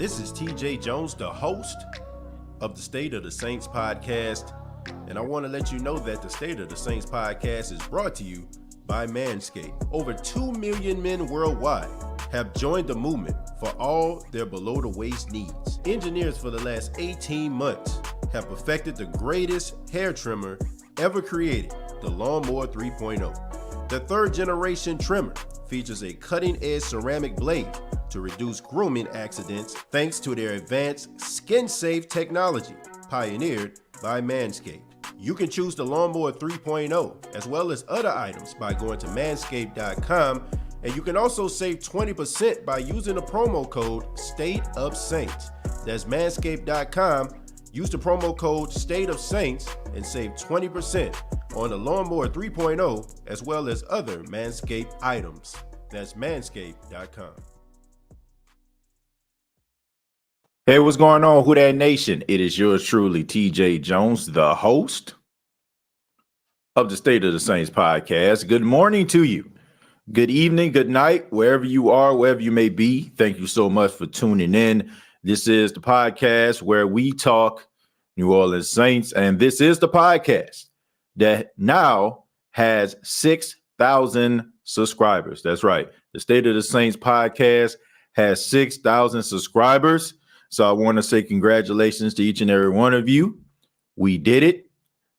This is TJ Jones, the host of the State of the Saints podcast, and I want to let you know that the State of the Saints podcast is brought to you by Manscaped. Over 2 million men worldwide have joined the movement for all their below-the-waist needs. Engineers for the last 18 months have perfected the greatest hair trimmer ever created, the Lawnmower 3.0. The third-generation trimmer features a cutting-edge ceramic blade to reduce grooming accidents thanks to their advanced skin-safe technology pioneered by Manscaped. You can choose the Lawnmower 3.0 as well as other items by going to manscaped.com, and you can also save 20% by using the promo code StateOfSaints. That's manscaped.com. Use the promo code StateOfSaints and save 20% on the Lawnmower 3.0 as well as other Manscaped items. That's manscaped.com. Hey, what's going on, Who Dat Nation? It is yours truly, TJ Jones, the host of the State of the Saints podcast. Good morning to you. Good evening, good night, wherever you are, wherever you may be. Thank you so much for tuning in. This is the podcast where we talk New Orleans Saints, and this is the podcast that now has 6,000 subscribers. That's right. The State of the Saints podcast has 6,000 subscribers. So I want to say congratulations to each and every one of you. We did it.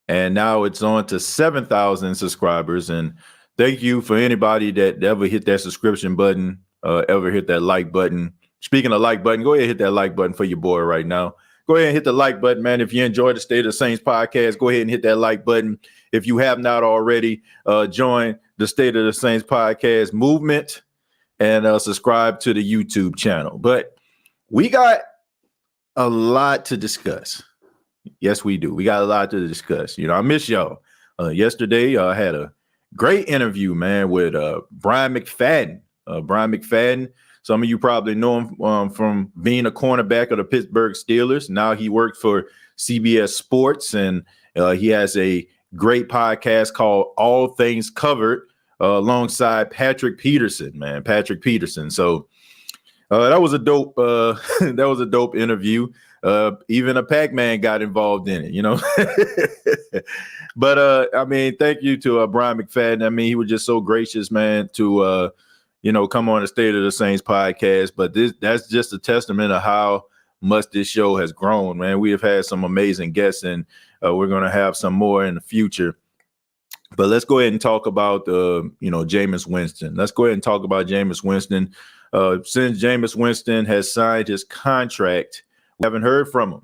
And now it's on to 7,000 subscribers. And thank you for anybody that ever hit that subscription button, ever hit that like button. Speaking of like button, go ahead and hit that like button for your boy right now. Go ahead and hit the like button, man. If you enjoyed the State of the Saints podcast, go ahead and hit that like button. If you have not already, join the State of the Saints podcast movement and subscribe to the YouTube channel. But we got a lot to discuss. Yes, we do. We got a lot to discuss. You know, I miss y'all. Yesterday, I had a great interview, man, with Brian McFadden. Brian McFadden, some of you probably know him from being a cornerback of the Pittsburgh Steelers. Now he worked for CBS Sports, and he has a great podcast called All Things Covered alongside Patrick Peterson, man. Patrick Peterson. So that was a dope interview. Even a Pac-Man got involved in it, you know. But I mean, thank you to Brian McFadden. I mean, he was just so gracious, man, to come on the State of the Saints podcast. But that's just a testament of how much this show has grown, man. We have had some amazing guests, and we're gonna have some more in the future. But let's go ahead and talk about Jameis Winston. Let's go ahead and talk about Jameis Winston. Since Jameis Winston has signed his contract, we haven't heard from him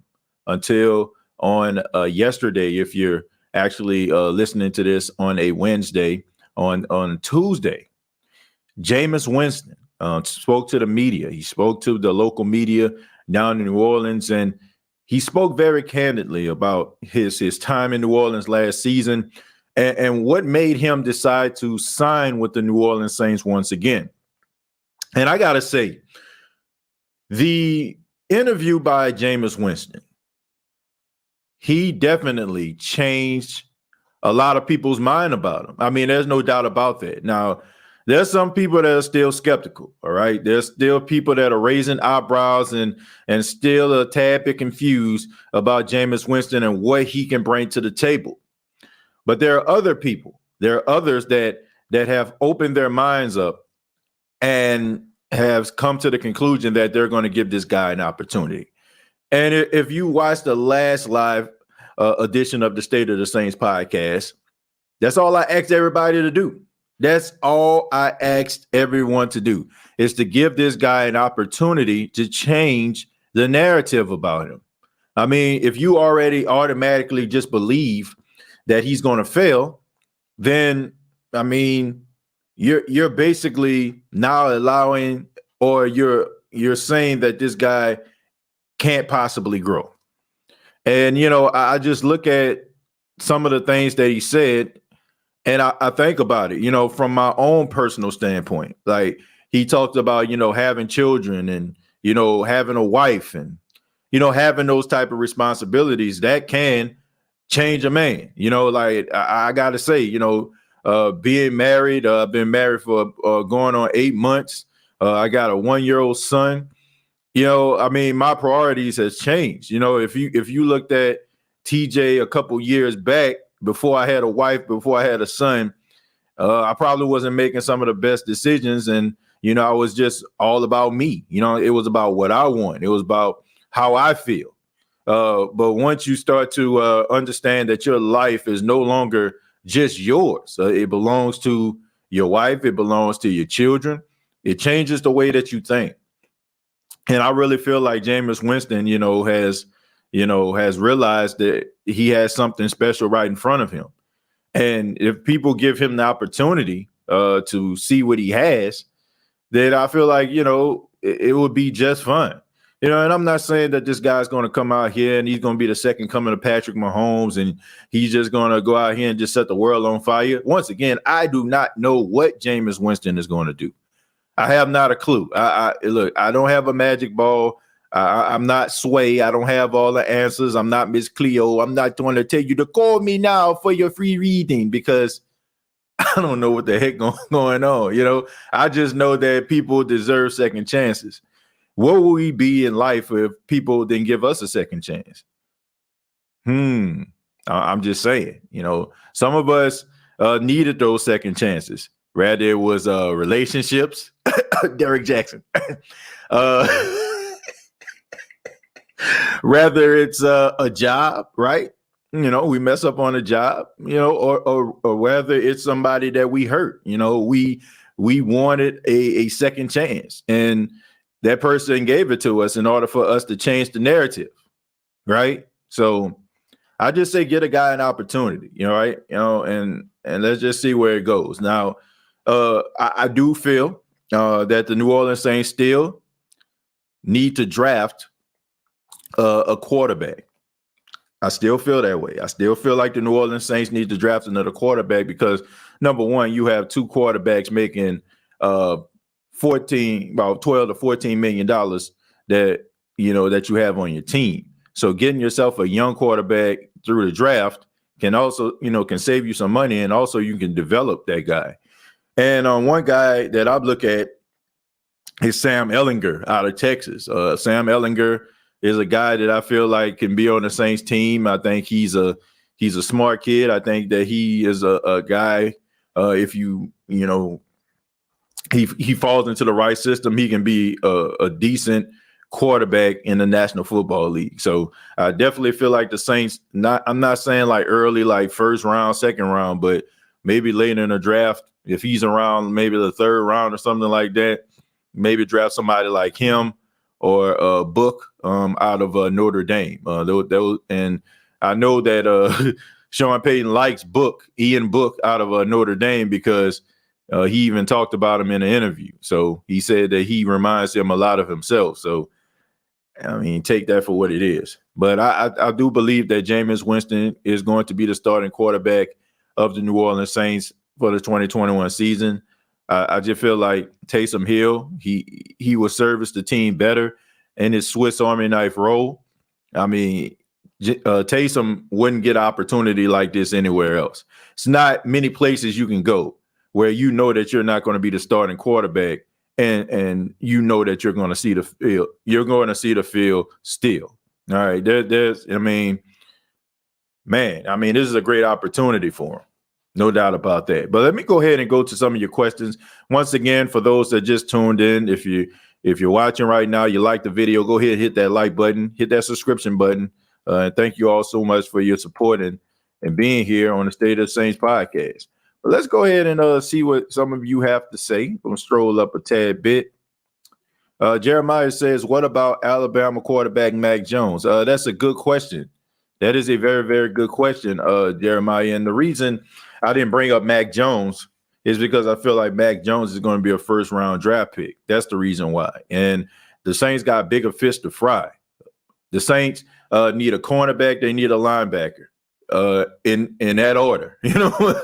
until on yesterday. If you're actually listening to this on a Wednesday, on Tuesday, Jameis Winston spoke to the media. He spoke to the local media down in New Orleans, and he spoke very candidly about his time in New Orleans last season and what made him decide to sign with the New Orleans Saints once again. And I got to say, the interview by Jameis Winston, he definitely changed a lot of people's mind about him. I mean, there's no doubt about that. Now, there's some people that are still skeptical, all right? There's still people that are raising eyebrows and still a tad bit confused about Jameis Winston and what he can bring to the table. But there are other people. There are others that have opened their minds up and have come to the conclusion that they're going to give this guy an opportunity. And if you watch the last live edition of the State of the Saints podcast, that's all I asked everybody to do. That's all I asked everyone to do, is to give this guy an opportunity to change the narrative about him. I mean, if you already automatically just believe that he's going to fail, then, I mean, you're basically now allowing, or you're saying that this guy can't possibly grow. And, I just look at some of the things that he said, and I think about it, from my own personal standpoint. Like, he talked about, having children and, having a wife and, having those type of responsibilities that can change a man. Like, I got to say, being married, I've been married for going on 8 months. I got a 1-year-old son. I mean, my priorities has changed. If you looked at TJ a couple years back, before I had a wife, before I had a son, I probably wasn't making some of the best decisions. And, I was just all about me. It was about what I want. It was about how I feel. But once you start to understand that your life is no longer just yours, it belongs to your wife, it belongs to your children, it changes the way that you think. And I really feel like Jameis Winston, has realized that he has something special right in front of him. And if people give him the opportunity to see what he has, then I feel like, it would be just fine. And I'm not saying that this guy's going to come out here and he's going to be the second coming of Patrick Mahomes and he's just going to go out here and just set the world on fire. Once again, I do not know what Jameis Winston is going to do. I have not a clue. Look, I don't have a magic ball. I'm not Sway. I don't have all the answers. I'm not Miss Cleo. I'm not going to tell you to call me now for your free reading because I don't know what the heck going on. I just know that people deserve second chances. What will we be in life if people didn't give us a second chance? I'm just saying, some of us needed those second chances. Rather, it was relationships. Derek Jackson. Rather, it's a job, right? We mess up on a job, or whether it's somebody that we hurt. We wanted a second chance, and that person gave it to us in order for us to change the narrative, right? So I just say get a guy an opportunity, right? And let's just see where it goes. Now, I do feel that the New Orleans Saints still need to draft a quarterback. I still feel that way. I still feel like the New Orleans Saints need to draft another quarterback because, number one, you have two quarterbacks making about $12 to $14 million that you have on your team. So getting yourself a young quarterback through the draft can also, can save you some money, and also you can develop that guy. And one guy that I look at is Sam Ellinger out of Texas. Sam Ellinger is a guy that I feel like can be on the Saints team. I think he's a smart kid. I think that he is a guy. If he falls into the right system, he can be a decent quarterback in the National Football League. So I definitely feel like the Saints. I'm not saying like early, like first round, second round, but maybe later in the draft. If he's around maybe the third round or something like that, maybe draft somebody like him or Book out of Notre Dame. And I know that Sean Payton likes Ian Book out of Notre Dame because he even talked about him in an interview. So he said that he reminds him a lot of himself. So, I mean, take that for what it is. But I do believe that Jameis Winston is going to be the starting quarterback of the New Orleans Saints for the 2021 season. I just feel like Taysom Hill, he will service the team better in his Swiss Army knife role. I mean, Taysom wouldn't get an opportunity like this anywhere else. It's not many places you can go where you know that you're not going to be the starting quarterback and you know that you're going to see the field. You're going to see the field still. All right. This is a great opportunity for him. No doubt about that. But let me go ahead and go to some of your questions. Once again, for those that just tuned in, if you're watching right now, you like the video, go ahead and hit that like button, hit that subscription button. And thank you all so much for your support and being here on the State of the Saints podcast. But let's go ahead and see what some of you have to say. I'm going to stroll up a tad bit. Jeremiah says, what about Alabama quarterback Mac Jones? That's a good question. That is a very, very good question, Jeremiah. And the reason I didn't bring up Mac Jones is because I feel like Mac Jones is going to be a first-round draft pick. That's the reason why. And the Saints got bigger fish to fry. The Saints need a cornerback. They need a linebacker in that order.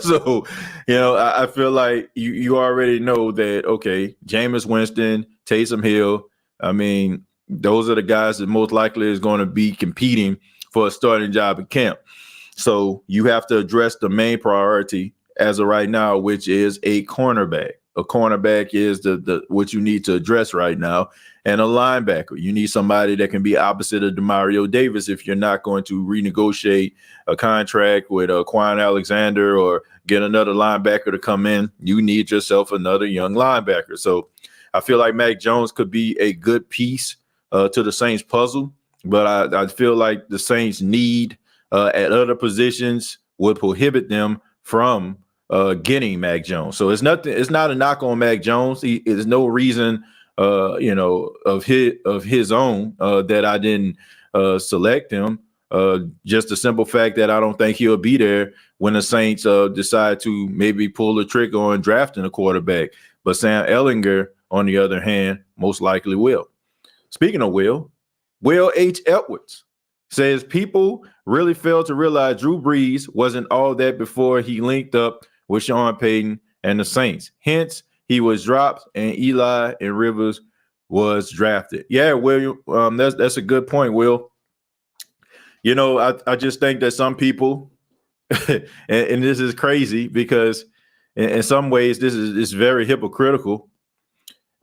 So, I feel like you already know that, okay, Jameis Winston, Taysom Hill, I mean, those are the guys that most likely is going to be competing for a starting job at camp. So you have to address the main priority as of right now, which is a cornerback. a cornerback is the what you need to address right now, and a linebacker. You need somebody that can be opposite of Demario Davis if you're not going to renegotiate a contract with Quan Alexander or get another linebacker to come in. You need yourself another young linebacker. So I feel like Mac Jones could be a good piece to the Saints puzzle, but I feel like the Saints need at other positions would prohibit them from getting Mac Jones. So it's not a knock on Mac Jones. There's no reason, of his own that I didn't select him. Just the simple fact that I don't think he'll be there when the Saints decide to maybe pull the trigger on drafting a quarterback. But Sam Ellinger, on the other hand, most likely will. Speaking of Will H. Edwards says people really fail to realize Drew Brees wasn't all that before he linked up with Sean Payton and the Saints. Hence, he was dropped and Eli and Rivers was drafted. Yeah, Will, that's a good point, Will. You know, I just think that some people, and this is crazy because in some ways this is very hypocritical.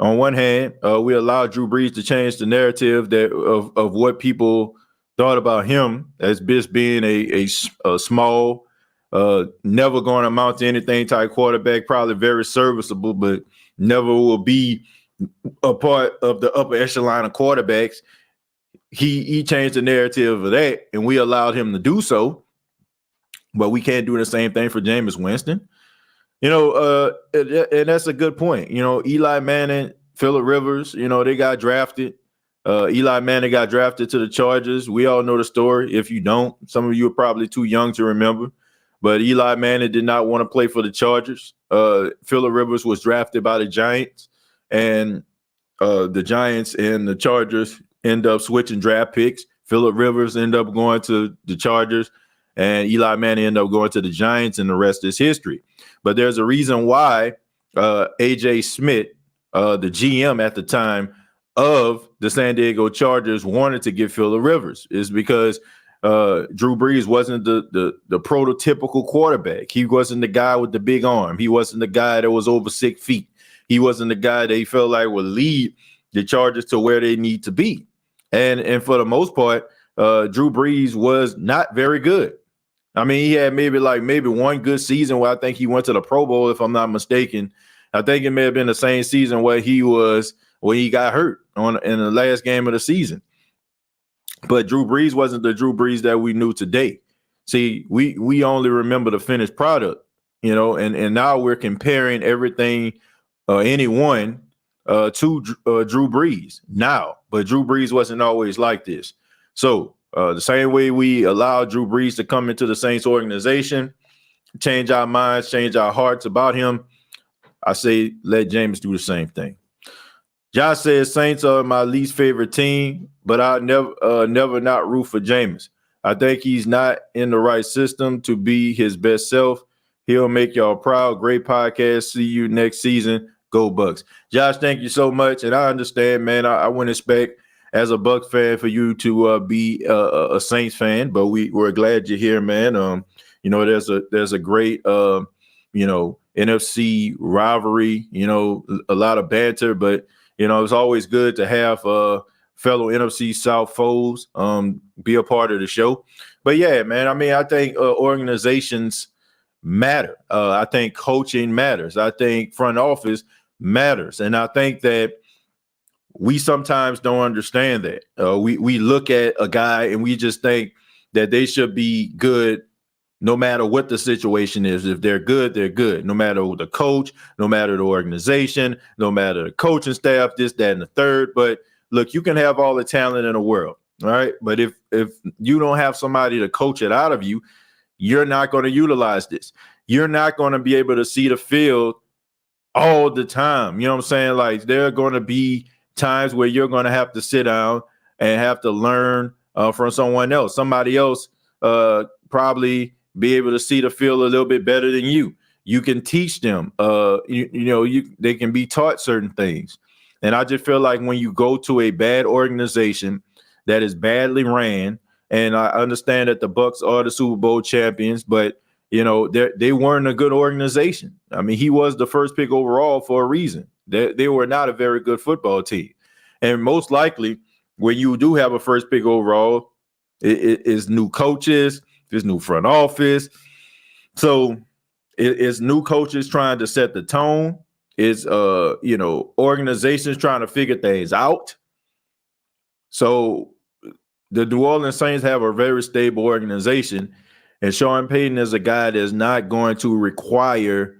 On one hand, we allowed Drew Brees to change the narrative of what people thought about him as just being a small, never going to amount to anything type quarterback, probably very serviceable, but never will be a part of the upper echelon of quarterbacks. He changed the narrative of that, and we allowed him to do so. But we can't do the same thing for Jameis Winston. You know, and that's a good point. You know, Eli Manning, Phillip Rivers, you know, they got drafted. Eli Manning got drafted to the Chargers. We all know the story. If you don't, some of you are probably too young to remember. But Eli Manning did not want to play for the Chargers. Phillip Rivers was drafted by the Giants, and the Giants and the Chargers end up switching draft picks. Phillip Rivers ended up going to the Chargers, and Eli Manning ended up going to the Giants, and the rest is history. But there's a reason why A.J. Smith, the GM at the time of the San Diego Chargers, wanted to get Phillip Rivers, is because Drew Brees wasn't the prototypical quarterback. He wasn't the guy with the big arm. He wasn't the guy that was over 6 feet. He wasn't the guy that he felt like would lead the Chargers to where they need to be. And for the most part, Drew Brees was not very good. I mean, he had maybe one good season where I think he went to the Pro Bowl, if I'm not mistaken. I think it may have been the same season where he got hurt in the last game of the season. But Drew Brees wasn't the Drew Brees that we knew today. See, we only remember the finished product, you know, and now we're comparing everything, anyone to Drew Brees now. But Drew Brees wasn't always like this. So the same way we allowed Drew Brees to come into the Saints organization, change our minds, change our hearts about him, I say let Jameis do the same thing. Josh says Saints are my least favorite team, but I'll never not root for Jameis. I think he's not in the right system to be his best self. He'll make y'all proud. Great podcast. See you next season. Go Bucks. Josh, thank you so much. And I understand, man, I wouldn't expect as a Bucks fan for you to be a Saints fan, but we're glad you're here, man. You know, there's a great NFC rivalry, you know, a lot of banter, but you know, it's always good to have fellow NFC South foes be a part of the show. But yeah, man, I mean, I think organizations matter. I think coaching matters. I think front office matters. And I think that we sometimes don't understand that. We look at a guy and we just think that they should be good no matter what the situation is. If they're good, they're good. No matter the coach, no matter the organization, no matter the coaching staff, this, that, and the third. But look, you can have all the talent in the world, all right? But if you don't have somebody to coach it out of you, you're not going to utilize this. You're not going to be able to see the field all the time. You know what I'm saying? Like, there are going to be times where you're going to have to sit down and have to learn from someone else. Somebody else probably be able to see the field a little bit better than you. You can teach them. They can be taught certain things. And I just feel like when you go to a bad organization that is badly ran, and I understand that the Bucks are the Super Bowl champions, but They weren't a good organization. I mean, he was the first pick overall for a reason. They were not a very good football team. And most likely, when you do have a first pick overall, it's new coaches, there's new front office. So it's new coaches trying to set the tone. It's organizations trying to figure things out. So the New Orleans Saints have a very stable organization, and Sean Payton is a guy that's not going to require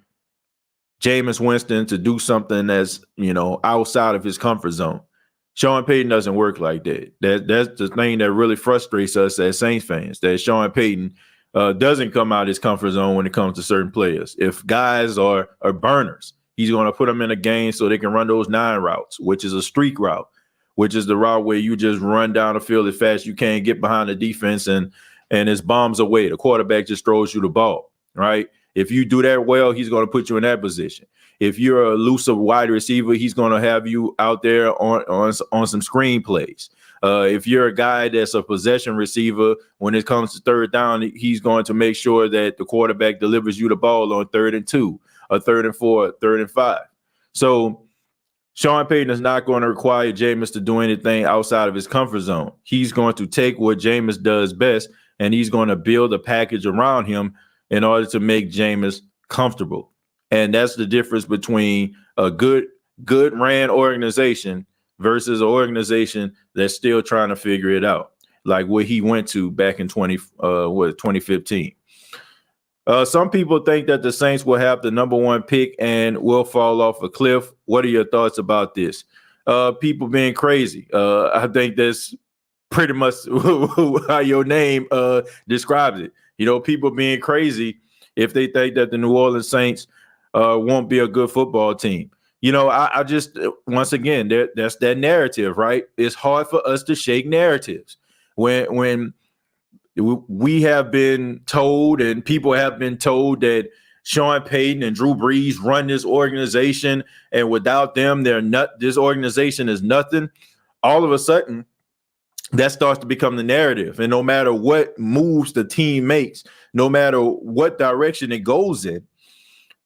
Jameis Winston to do something that's, outside of his comfort zone. Sean Payton doesn't work like that. That's the thing that really frustrates us as Saints fans, that Sean Payton doesn't come out of his comfort zone when it comes to certain players. If guys are burners, he's going to put them in a game so they can run those 9 routes, which is a streak route, which is the route where you just run down the field as fast as you can, get behind the defense, and it's bombs away. The quarterback just throws you the ball, right? If you do that well, he's going to put you in that position. If you're a elusive wide receiver, he's going to have you out there on some screen plays. If you're a guy that's a possession receiver, when it comes to third down, he's going to make sure that the quarterback delivers you the ball on 3rd and 2, or 3rd and 4, 3rd and 5. So Sean Payton is not going to require Jameis to do anything outside of his comfort zone. He's going to take what Jameis does best, and he's going to build a package around him in order to make Jameis comfortable. And that's the difference between a good ran organization versus an organization that's still trying to figure it out, like what he went to back in 2015. Some people think that the Saints will have the number 1 pick and will fall off a cliff. What are your thoughts about this? People being crazy. I think that's pretty much how your name describes it. People being crazy if they think that the New Orleans Saints won't be a good football team. I just, once again, that's that narrative, right? It's hard for us to shake narratives when we have been told, and people have been told, that Sean Payton and Drew Brees run this organization, and without them, this organization is nothing. All of a sudden, that starts to become the narrative. And no matter what moves the team makes, no matter what direction it goes in,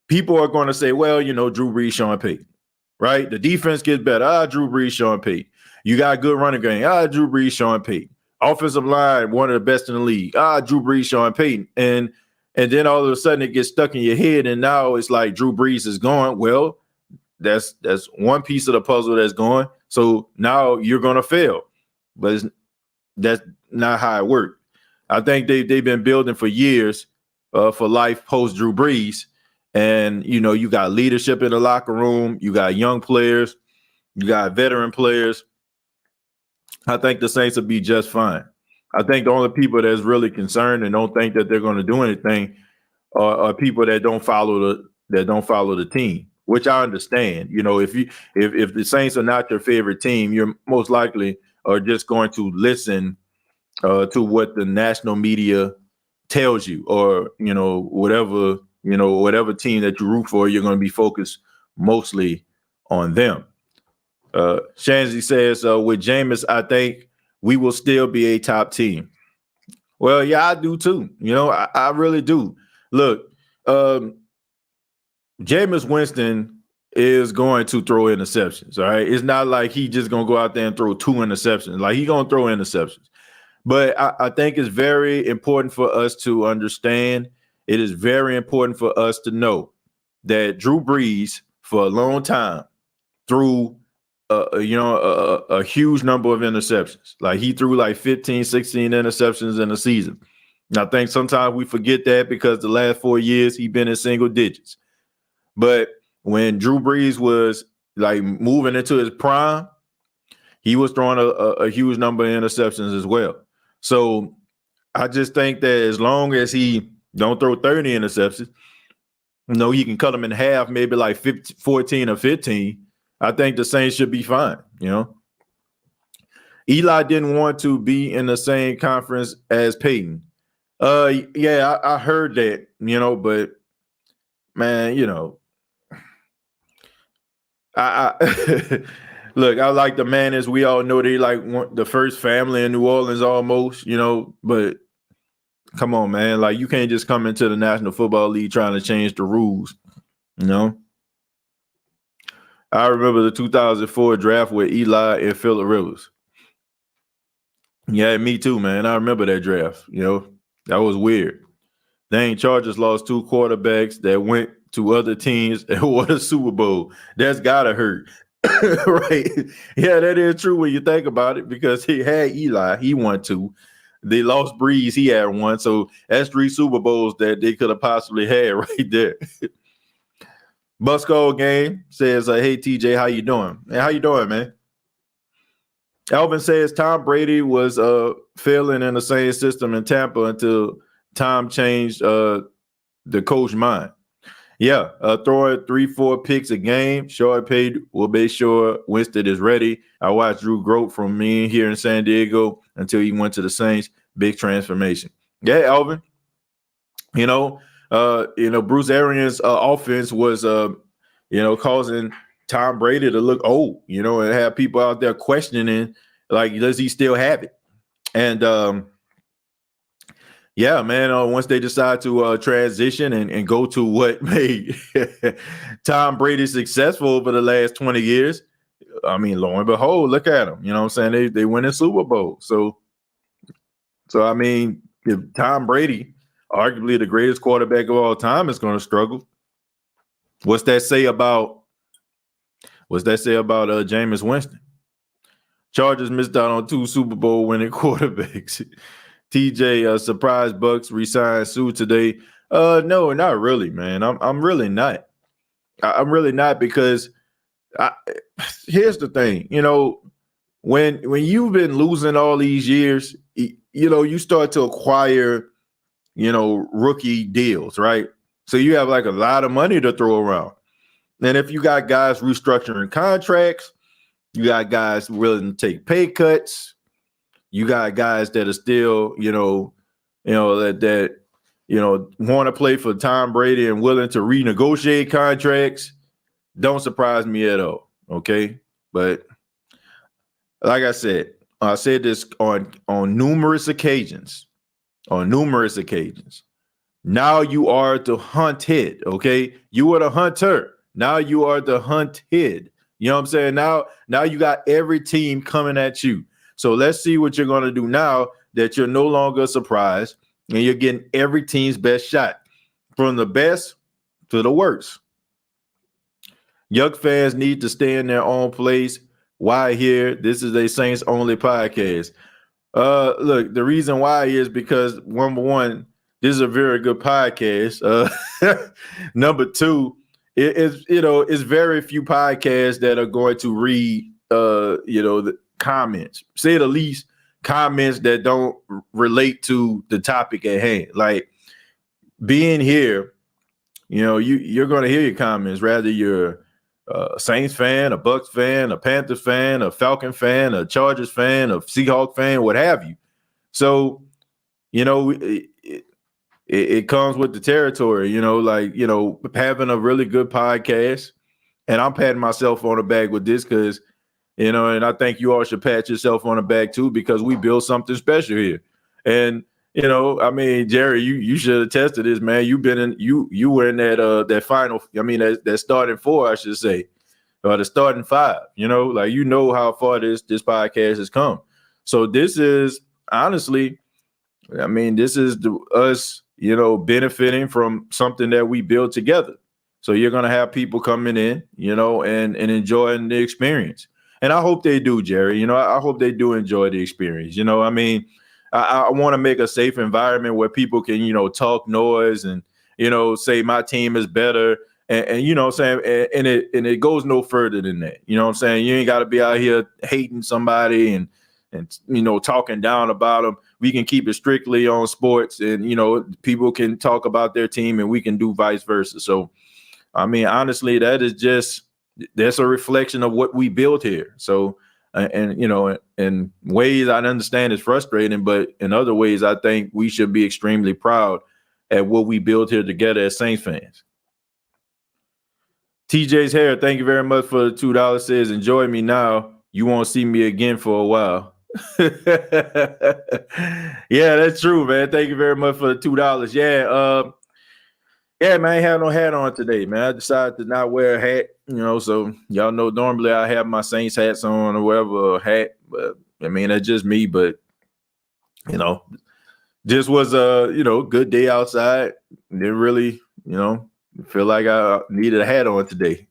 people are going to say, well, Drew Brees, Sean Payton, right? The defense gets better. Drew Brees, Sean Payton. You got a good running game. Drew Brees, Sean Payton. Offensive line, one of the best in the league. Drew Brees, Sean Payton. And then all of a sudden it gets stuck in your head, and now it's like Drew Brees is gone. Well, that's one piece of the puzzle that's gone. So now you're going to fail. But that's not how it worked. I think they've been building for years for life post Drew Brees. And, you got leadership in the locker room. You got young players. You got veteran players. I think the Saints will be just fine. I think the only people that's really concerned and don't think that they're going to do anything are people that don't follow the team, which I understand. If the Saints are not your favorite team, you're most likely are just going to listen to what the national media tells you, or whatever team that you root for, you're going to be focused mostly on them. Shanzi says, with Jameis, I think we will still be a top team. Well, yeah, I do too. I really do. Look, Jameis Winston is going to throw interceptions, all right? It's not like he just going to go out there and throw 2 interceptions. Like, he going to throw interceptions. But I think it's very important for us to understand. It is very important for us to know that Drew Brees, for a long time, threw a huge number of interceptions. Like, he threw like 15, 16 interceptions in a season. And I think sometimes we forget that because the last 4 years he's been in single digits. But when Drew Brees was like moving into his prime, he was throwing a huge number of interceptions as well. So I just think that as long as he don't throw 30 interceptions, he can cut them in half, maybe like 14 or 15. I think the Saints should be fine. Eli didn't want to be in the same conference as Peyton. Yeah, I heard that, but man, I look, I like the Manners. We all know they like the first family in New Orleans almost, but Come on, man. Like, you can't just come into the National Football League trying to change the rules, you know? I remember the 2004 draft with Eli and Phillip Rivers. Yeah, me too, man. I remember that draft. You know, that was weird. Dang, Chargers lost 2 quarterbacks that went to other teams and won a Super Bowl. That's gotta hurt. Right? Yeah, that is true when you think about it, because he had Eli, he won 2. They lost Brees, he had 1. So that's 3 Super Bowls that they could have possibly had right there. Busco Game says, hey, TJ, how you doing? Hey, how you doing, man? Alvin says Tom Brady was failing in the same system in Tampa until Tom changed the coach mind. Yeah, throwing 3-4 picks a game. Short paid will make sure Winston is ready. I watched Drew grow from me here in San Diego until he went to the Saints. Big transformation. Yeah, Alvin. Bruce Arians' offense was causing Tom Brady to look old, and have people out there questioning, like, does he still have it? And yeah, man, once they decide to transition and go to what made Tom Brady successful over the last 20 years, I mean, lo and behold, look at them. You know what I'm saying? They win a Super Bowl. So I mean, if Tom Brady, arguably the greatest quarterback of all time, is going to struggle, what's that say about Jameis Winston? Chargers missed out on 2 Super Bowl winning quarterbacks. TJ, surprise Bucks re-signed Sue today. No, not really, man. I'm really not. I'm really not, because here's the thing. When you've been losing all these years, you start to acquire, rookie deals, right? So you have like a lot of money to throw around. And if you got guys restructuring contracts, you got guys willing to take pay cuts, you got guys that are still, that want to play for Tom Brady and willing to renegotiate contracts. Don't surprise me at all. Okay. But like I said this on numerous occasions. Now you are the hunted. Okay. You were the hunter. Now you are the hunted. You know what I'm saying? Now you got every team coming at you. So let's see what you're going to do now that you're no longer surprised and you're getting every team's best shot, from the best to the worst. Young fans need to stay in their own place. Why here? This is a Saints only podcast. Look, the reason why is because, number one, this is a very good podcast. Number two, it's very few podcasts that are going to read, the comments, say the least, comments that don't relate to the topic at hand. Like, being here, you're going to hear your comments, rather you're a Saints fan, a Bucks fan, a Panthers fan, a Falcon fan, a Chargers fan, a Seahawk fan, what have you. So, it comes with the territory, having a really good podcast. And I'm patting myself on the back with this because, and I think you all should pat yourself on the back too, because we built something special here. And, Jerry, you should attest to this, man. You've been in, you were in that final, that starting 4, I should say, or the starting 5, how far this podcast has come. So this is honestly, this is us, benefiting from something that we built together. So you're going to have people coming in, and enjoying the experience. And I hope they do, Jerry. I hope they do enjoy the experience. I want to make a safe environment where people can, talk noise and, say my team is better. And you know what I'm saying? And it goes no further than that. You know what I'm saying? You ain't got to be out here hating somebody and talking down about them. We can keep it strictly on sports, and, people can talk about their team and we can do vice versa. So, honestly, that's a reflection of what we built here. So, in ways I understand it's frustrating, but in other ways, I think we should be extremely proud at what we built here together as Saints fans. TJ's hair, thank you very much for the $2. Says, enjoy me now. You won't see me again for a while. Yeah, that's true, man. Thank you very much for the $2. Yeah, man, I ain't had no hat on today, man. I decided to not wear a hat, so y'all know normally I have my Saints hats on or whatever hat, but I mean that's just me, but you know, this was a good day outside. Didn't really, feel like I needed a hat on today.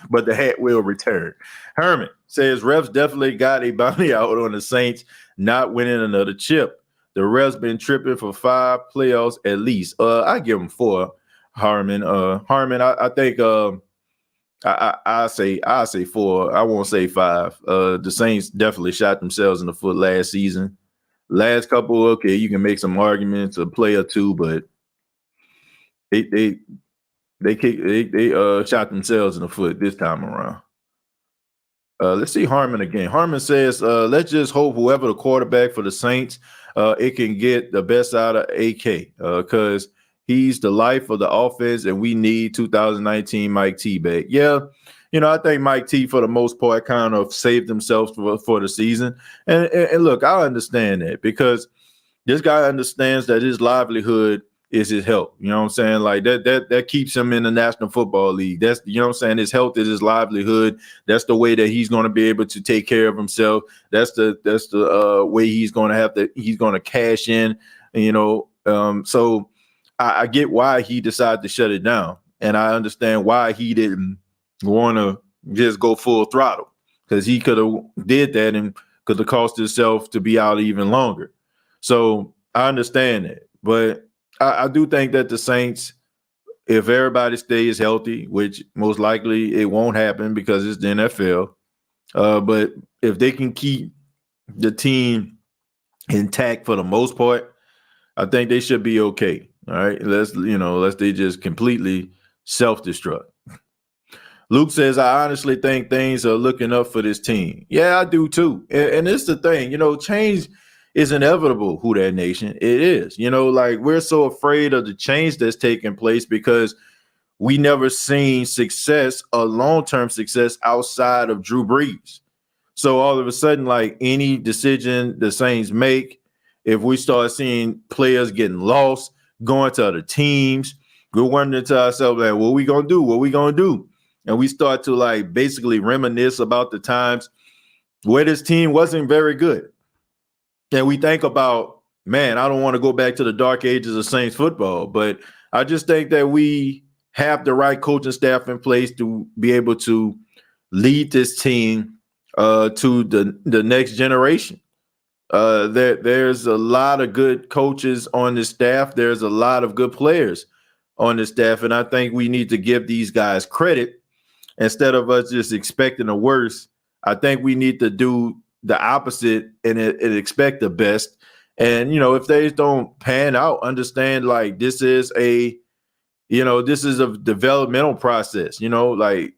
But the hat will return. Herman says refs definitely got a bounty out on the Saints not winning another chip. The refs been tripping for 5 playoffs at least. I give them 4. Harmon, I think I say 4. I won't say 5. The Saints definitely shot themselves in the foot last season. Last couple, okay, you can make some arguments, a play or two, but they shot themselves in the foot this time around. Let's see Harmon again. Harmon says, let's just hope whoever the quarterback for the Saints, it can get the best out of AK because he's the life of the offense and we need 2019 Mike T back. Yeah, I think Mike T for the most part kind of saved himself for the season. And look, I understand that because this guy understands that his livelihood is his health. You know what I'm saying? Like that keeps him in the National Football League. That's, what I'm saying? His health is his livelihood. That's the way that he's going to be able to take care of himself. That's the way he's going to cash in, so I get why he decided to shut it down. And I understand why he didn't want to just go full throttle because he could have did that and could have cost himself to be out even longer. So I understand that. But I do think that the Saints, if everybody stays healthy, which most likely it won't happen because it's the NFL, but if they can keep the team intact for the most part, I think they should be okay. All right, unless they just completely self-destruct. Luke says, I honestly think things are looking up for this team. Yeah, I do too. And it's the thing, change is inevitable, Who Dat Nation. It is. Like we're so afraid of the change that's taking place because we never seen success or long-term success outside of Drew Brees. So all of a sudden, like any decision the Saints make, if we start seeing players getting lost, going to other teams, we're wondering to ourselves, like, what we gonna do? What we gonna do? And we start to like basically reminisce about the times where this team wasn't very good. And we think about, man, I don't want to go back to the dark ages of Saints football, but I just think that we have the right coaching staff in place to be able to lead this team to the next generation. There's a lot of good coaches on the staff. There's a lot of good players on the staff, and I think we need to give these guys credit instead of us just expecting the worst. I think we need to do the opposite and expect the best. And, if they don't pan out, understand like this is a developmental process, like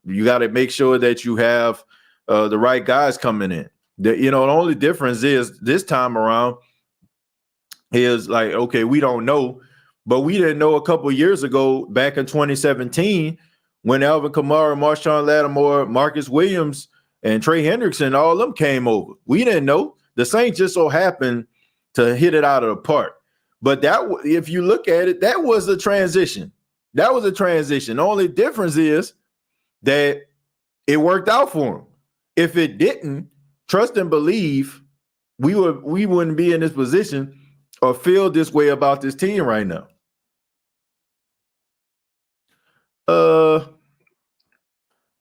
you got to make sure that you have the right guys coming in. The only difference is this time around is like, okay, we don't know, but we didn't know a couple of years ago back in 2017 when Alvin Kamara, Marshawn Lattimore, Marcus Williams, and Trey Hendrickson, all of them came over. We didn't know. The Saints just so happened to hit it out of the park. But if you look at it, that was a transition. That was a transition. The only difference is that it worked out for them. If it didn't, trust and believe, we wouldn't be in this position or feel this way about this team right now.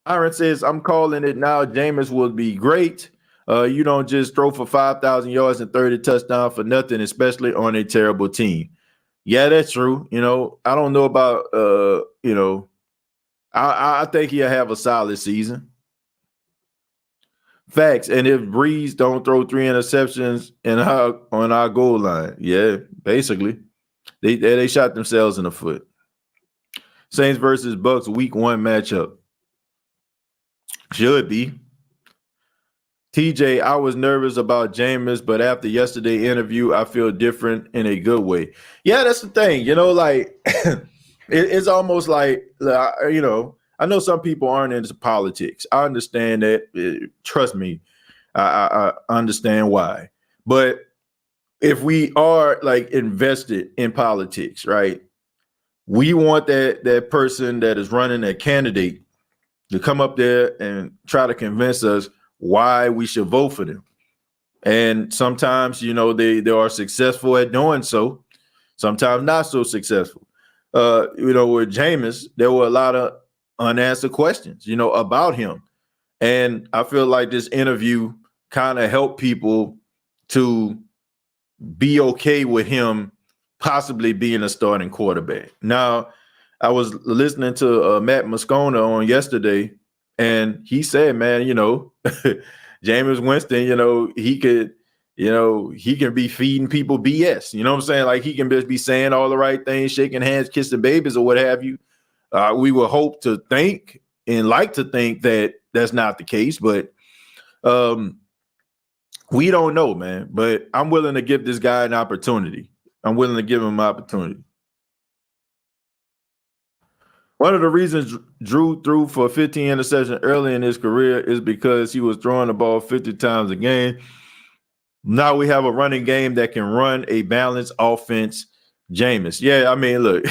Aaron says, I'm calling it now. Jameis will be great. You don't just throw for 5,000 yards and 30 touchdowns for nothing, especially on a terrible team. Yeah, that's true. I don't know about, I think he'll have a solid season. Facts. And if Brees don't throw 3 interceptions on our goal line, yeah, basically, they shot themselves in the foot. Saints versus Bucks week 1 matchup. Should be. TJ, I was nervous about Jameis, but after yesterday's interview, I feel different in a good way. Yeah, that's the thing. Like it's almost like, I know some people aren't into politics. I understand that. Trust me. I understand why. But if we are like invested in politics, right? We want that person that is running a candidate to come up there and try to convince us why we should vote for them. And sometimes, they are successful at doing so. Sometimes not so successful. With Jameis, there were a lot of unanswered questions, about him. And I feel like this interview kind of helped people to be okay with him possibly being a starting quarterback. Now, I was listening to Matt Moscona on yesterday, and he said, man, Jameis Winston, he can be feeding people BS. You know what I'm saying? Like he can just be saying all the right things, shaking hands, kissing babies or what have you. We would hope to think and like to think that that's not the case, but we don't know, man. But I'm willing to give this guy an opportunity. I'm willing to give him an opportunity. One of the reasons Drew threw for 15 interceptions early in his career is because he was throwing the ball 50 times a game. Now we have a running game that can run a balanced offense. Jameis. Yeah, I mean, look,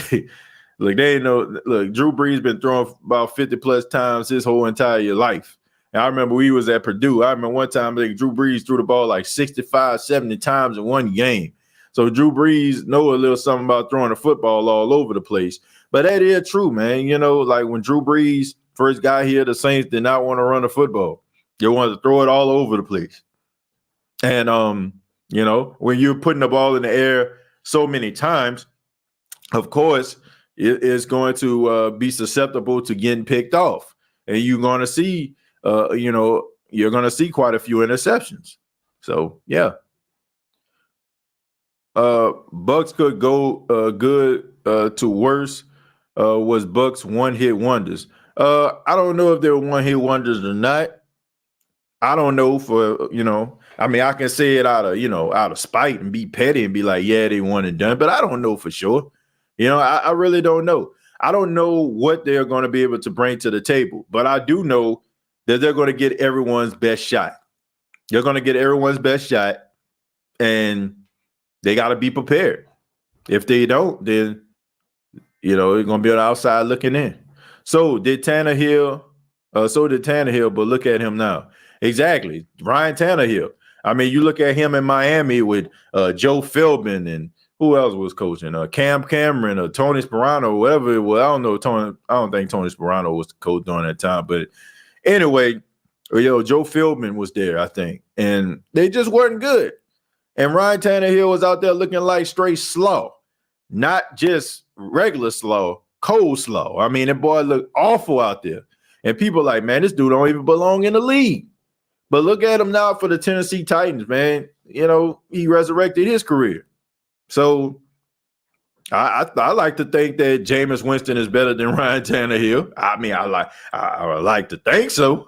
Drew Brees been throwing about 50 plus times his whole entire life. And I remember we was at Purdue. I remember one time Drew Brees threw the ball like 65, 70 times in one game. So Drew Brees know a little something about throwing the football all over the place. But that is true, man. Like when Drew Brees first got here, the Saints did not want to run the football. They wanted to throw it all over the place. And, when you're putting the ball in the air so many times, of course, it is going to be susceptible to getting picked off. And you're going to see, you're going to see quite a few interceptions. So, yeah. Bucks could go good to worse. Was Bucks one-hit wonders? I don't know if they were one-hit wonders or not. I don't know I can say it out of spite and be petty and be like, yeah, they won and done, but I don't know for sure. I really don't know. I don't know what they're going to be able to bring to the table, but I do know that they're going to get everyone's best shot. They're going to get everyone's best shot, and they got to be prepared. If they don't, then, they're going to be on the outside looking in. So did Tannehill, but look at him now. Exactly. Ryan Tannehill. I mean, you look at him in Miami with Joe Philbin and who else was coaching? Cam Cameron or Tony Sperano, whatever it was. I don't know. I don't think Tony Sperano was the coach during that time. But anyway, Joe Philbin was there, I think. And they just weren't good. And Ryan Tannehill was out there looking like straight slaw. Not just regular slaw, cold slaw. I mean, that boy looked awful out there. And people like, man, this dude don't even belong in the league. But look at him now for the Tennessee Titans, man. He resurrected his career. So I like to think that Jameis Winston is better than Ryan Tannehill. I mean, I like to think so.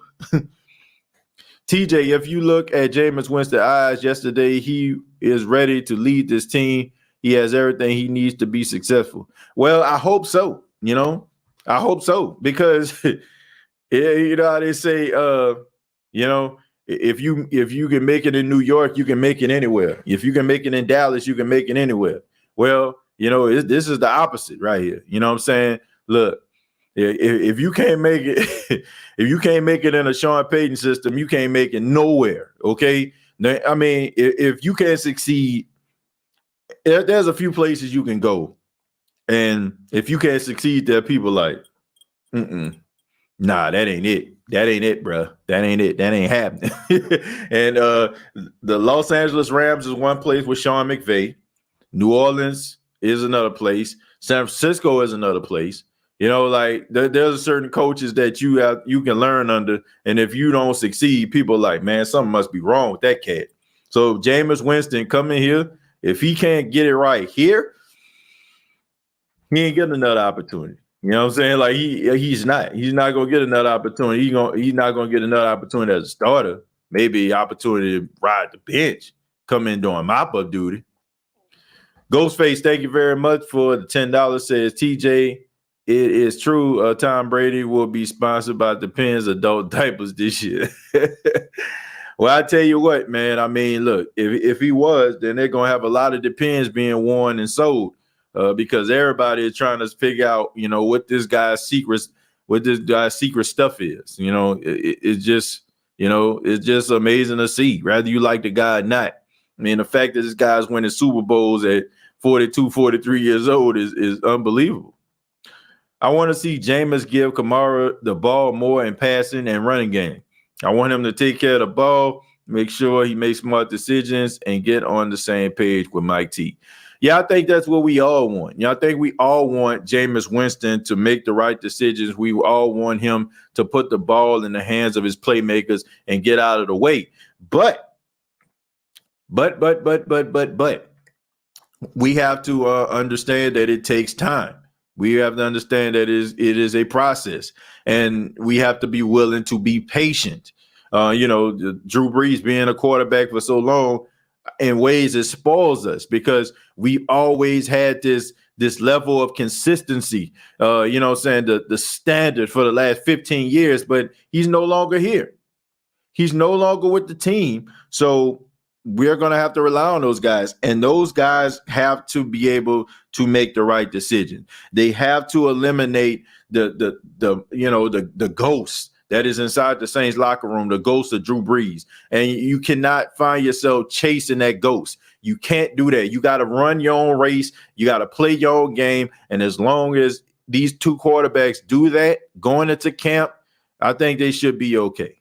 TJ, if you look at Jameis Winston's eyes yesterday, he is ready to lead this team. He has everything he needs to be successful. Well, I hope so. I hope so because how they say, if you can make it in New York, you can make it anywhere. If you can make it in Dallas, you can make it anywhere. Well, this is the opposite right here. You know what I'm saying? Look, if you can't make it, if you can't make it in a Sean Payton system, you can't make it nowhere. Okay. I mean, if you can't succeed, there's a few places you can go. And if you can't succeed, there are people like, nah, that ain't it. That ain't it, bro. That ain't it. That ain't happening. And the Los Angeles Rams is one place with Sean McVay. New Orleans is another place. San Francisco is another place. There's certain coaches that you can learn under. And if you don't succeed, people are like, man, something must be wrong with that cat. So Jameis Winston coming here, if he can't get it right here, he ain't getting another opportunity. You know what I'm saying? Like he's not gonna get another opportunity. He's not gonna get another opportunity as a starter. Maybe opportunity to ride the bench, come in doing mop-up duty. Ghostface, thank you very much for the $10. Says TJ, it is true. Tom Brady will be sponsored by Depends adult diapers this year. Well, I tell you what, man. I mean, look, if he was, then they're gonna have a lot of Depends being worn and sold, because everybody is trying to figure out, what this guy's secret stuff is. It's just, it's just amazing to see. Whether you like the guy or not. I mean, the fact that this guy's winning Super Bowls at 42, 43 years old is unbelievable. I want to see Jameis give Kamara the ball more in passing and running game. I want him to take care of the ball, make sure he makes smart decisions, and get on the same page with Mike T. Yeah, I think that's what we all want. I think we all want Jameis Winston to make the right decisions. We all want him to put the ball in the hands of his playmakers and get out of the way. But we have to understand that it takes time. We have to understand that it is a process, and we have to be willing to be patient. Drew Brees being a quarterback for so long, in ways it spoils us because we always had this level of consistency. The standard for the last 15 years, but he's no longer here. He's no longer with the team, so we're going to have to rely on those guys, and those guys have to be able to make the right decision. They have to eliminate the ghost that is inside the Saints locker room, the ghost of Drew Brees. And you cannot find yourself chasing that ghost. You can't do that. You got to run your own race. You got to play your own game. And as long as these two quarterbacks do that going into camp, I think they should be okay.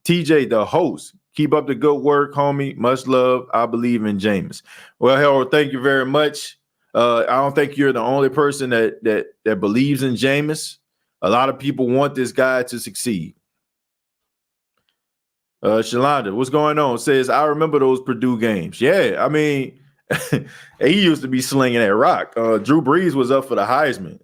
TJ, the host, keep up the good work, homie. Much love. I believe in Jameis. Well, Harold, thank you very much. I don't think you're the only person that believes in Jameis. A lot of people want this guy to succeed. Shalonda, what's going on? Says, I remember those Purdue games. Yeah, I mean, he used to be slinging that rock. Drew Brees was up for the Heisman.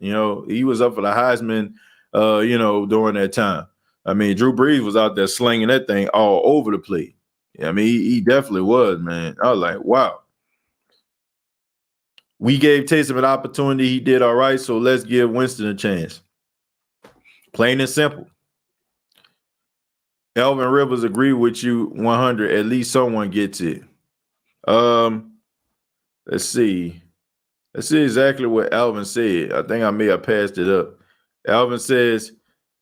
He was up for the Heisman, during that time. I mean, Drew Brees was out there slinging that thing all over the place. I mean, he definitely was, man. I was like, wow. We gave Taysom an opportunity. He did all right, so let's give Winston a chance. Plain and simple. Elvin Rivers agree with you 100. At least someone gets it. Let's see. Let's see exactly what Alvin said. I think I may have passed it up. Alvin says,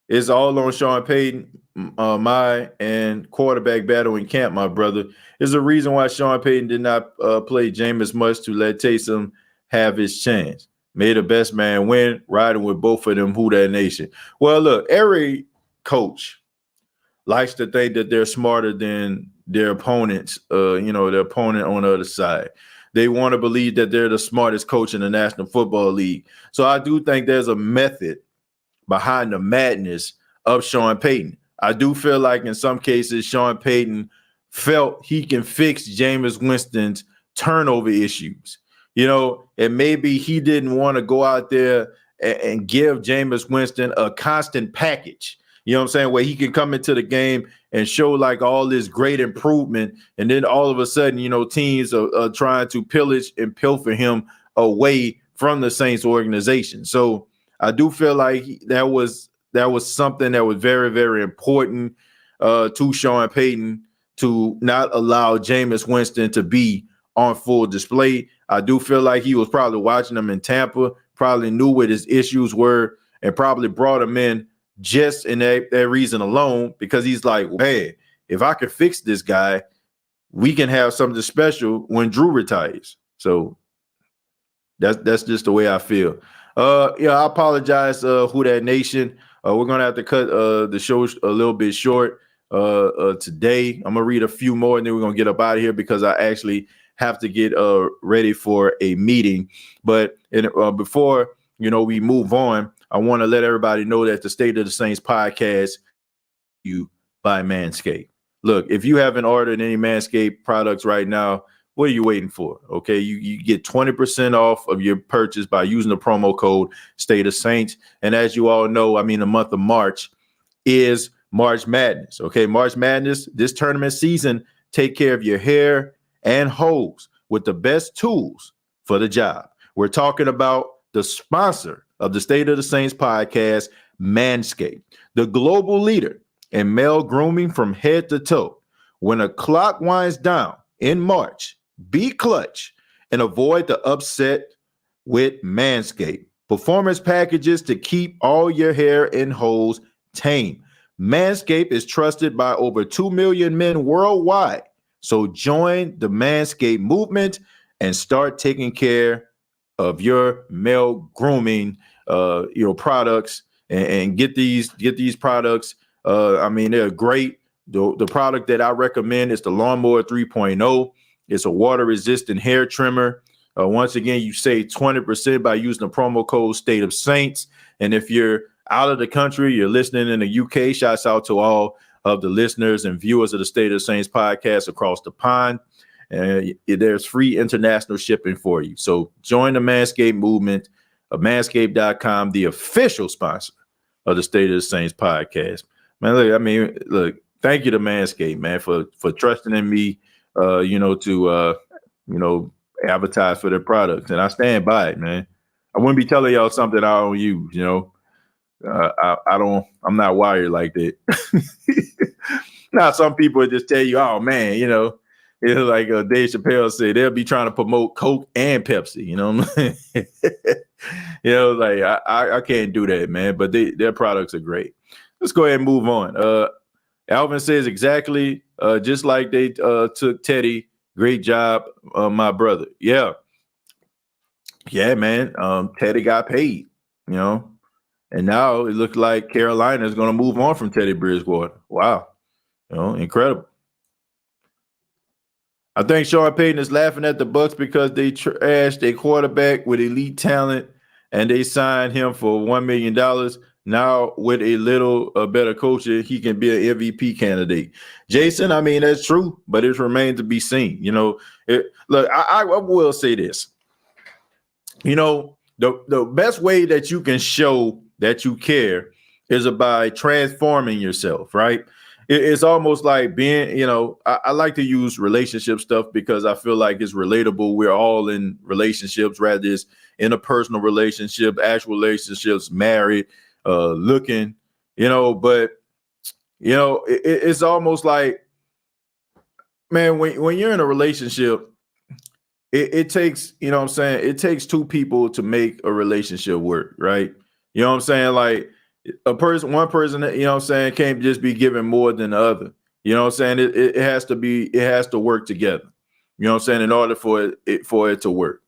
it's all on Sean Payton, my and quarterback battle in camp, my brother. There's a reason why Sean Payton did not play Jameis much to let Taysom have his chance. May the best man win, riding with both of them, who that nation. Well, look, every coach likes to think that they're smarter than their opponents, their opponent on the other side. They want to believe that they're the smartest coach in the National Football League. So I do think there's a method behind the madness of Sean Payton. I do feel like in some cases, Sean Payton felt he can fix Jameis Winston's turnover issues. And maybe he didn't want to go out there and give Jameis Winston a constant package. You know what I'm saying? Where he can come into the game and show like all this great improvement. And then all of a sudden, teams are trying to pillage and pilfer him away from the Saints organization. So I do feel like that was something that was very, very important to Sean Payton to not allow Jameis Winston to be on full display. I do feel like he was probably watching him in Tampa, probably knew what his issues were, and probably brought him in just in that reason alone, because he's like, hey, if I can fix this guy, we can have something special when Drew retires. So that's just the way I feel. I apologize, Who That Nation. We're gonna have to cut the show a little bit short today. I'm gonna read a few more and then we're gonna get up out of here because I actually have to get ready for a meeting. But before we move on, I want to let everybody know that the State of the Saints podcast you by Manscaped. Look, if you haven't ordered any Manscaped products right now, what are you waiting for? Okay, you get 20% off of your purchase by using the promo code State of Saints. And as you all know, the month of March is March Madness. Okay, March Madness, this tournament season, take care of your hair and hose with the best tools for the job. We're talking about the sponsor of the State of the Saints podcast, Manscaped, the global leader and male grooming from head to toe. When a clock winds down in March, be clutch and avoid the upset with Manscaped. Performance packages to keep all your hair and hose tame. Manscaped is trusted by over 2 million men worldwide. So join the Manscaped movement and start taking care of your male grooming products and get these products. I mean, they're great. The product that I recommend is the Lawnmower 3.0. It's a water-resistant hair trimmer. Once again, you save 20% by using the promo code State of Saints. And if you're out of the country, you're listening in the UK, shouts out to all of the listeners and viewers of the State of Saints podcast across the pond. There's free international shipping for you. So join the Manscaped movement of manscaped.com, the official sponsor of the State of the Saints podcast. Man, look, thank you to Manscaped, man, for trusting in me, to advertise for their products. And I stand by it, man. I wouldn't be telling y'all something I don't use, I'm not wired like that. Now, some people would just tell you, oh man, it's like Dave Chappelle said, they'll be trying to promote Coke and Pepsi, like I can't do that, man, but their products are great. Let's go ahead and move on. Alvin says exactly just like they took Teddy. Great job, my brother. Yeah, man. Teddy got paid, and now it looks like Carolina is going to move on from Teddy Bridgewater. Wow, incredible. I think Sean Payton is laughing at the Bucs because they trashed a quarterback with elite talent and they signed him for $1 million. Now, with a little better coaching, he can be an MVP candidate. Jason, I mean, that's true, but it remains to be seen. Look, I will say this. The best way that you can show that you care is by transforming yourself, right? It's almost like being, I like to use relationship stuff because I feel like it's relatable. We're all in relationships, rather it's interpersonal relationship, actual relationships, married, looking, but it's almost like, man, when you're in a relationship, it takes, it takes two people to make a relationship work, right? You know what I'm saying? Like one person, can't just be given more than the other. You know what I'm saying? It has to work together. You know what I'm saying? In order for it to work.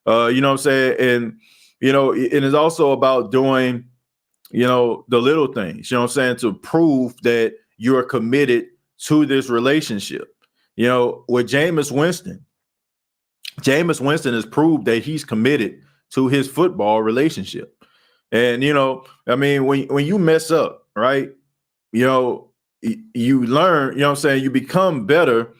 You know what I'm saying? And, it is also about doing, the little things, you know what I'm saying, to prove that you're committed to this relationship. With Jameis Winston has proved that he's committed to his football relationship. And, when you mess up, right, you learn, you become better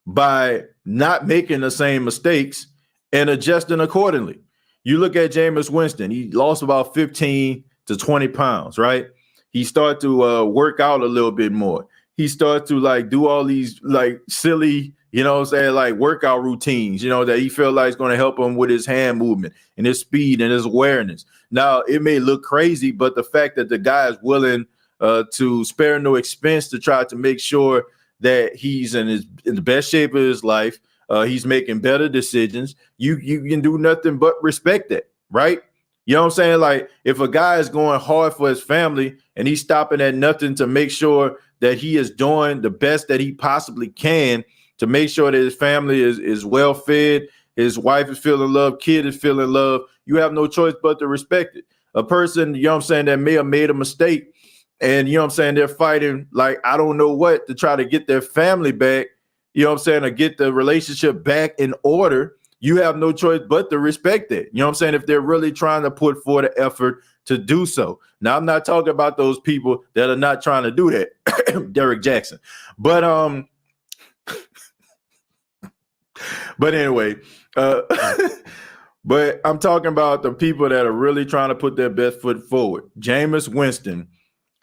by not making the same mistakes and adjusting accordingly. You look at Jameis Winston, he lost about 15 to 20 pounds, right? He started to work out a little bit more. He started to do all these silly, workout routines, that he felt like is going to help him with his hand movement and his speed and his awareness. Now, it may look crazy, but the fact that the guy is willing to spare no expense to try to make sure that he's in the best shape of his life, he's making better decisions. You can do nothing but respect that, right? You know what I'm saying? Like, if a guy is going hard for his family and he's stopping at nothing to make sure that he is doing the best that he possibly can to make sure that his family is well fed, his wife is feeling love, kid is feeling love, you have no choice but to respect it. A person, that may have made a mistake and, they're fighting like I don't know what to try to get their family back, or get the relationship back in order. You have no choice but to respect it. If they're really trying to put forth the effort to do so. Now, I'm not talking about those people that are not trying to do that, Derek Jackson. But anyway, but I'm talking about the people that are really trying to put their best foot forward. Jameis Winston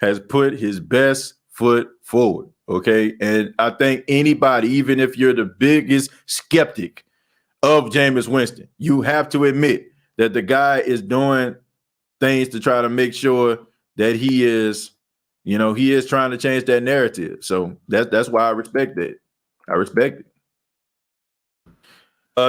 has put his best foot forward, okay? And I think anybody, even if you're the biggest skeptic of Jameis Winston, you have to admit that the guy is doing things to try to make sure that he is He is trying to change that narrative. So that's why I respect that. I respect it.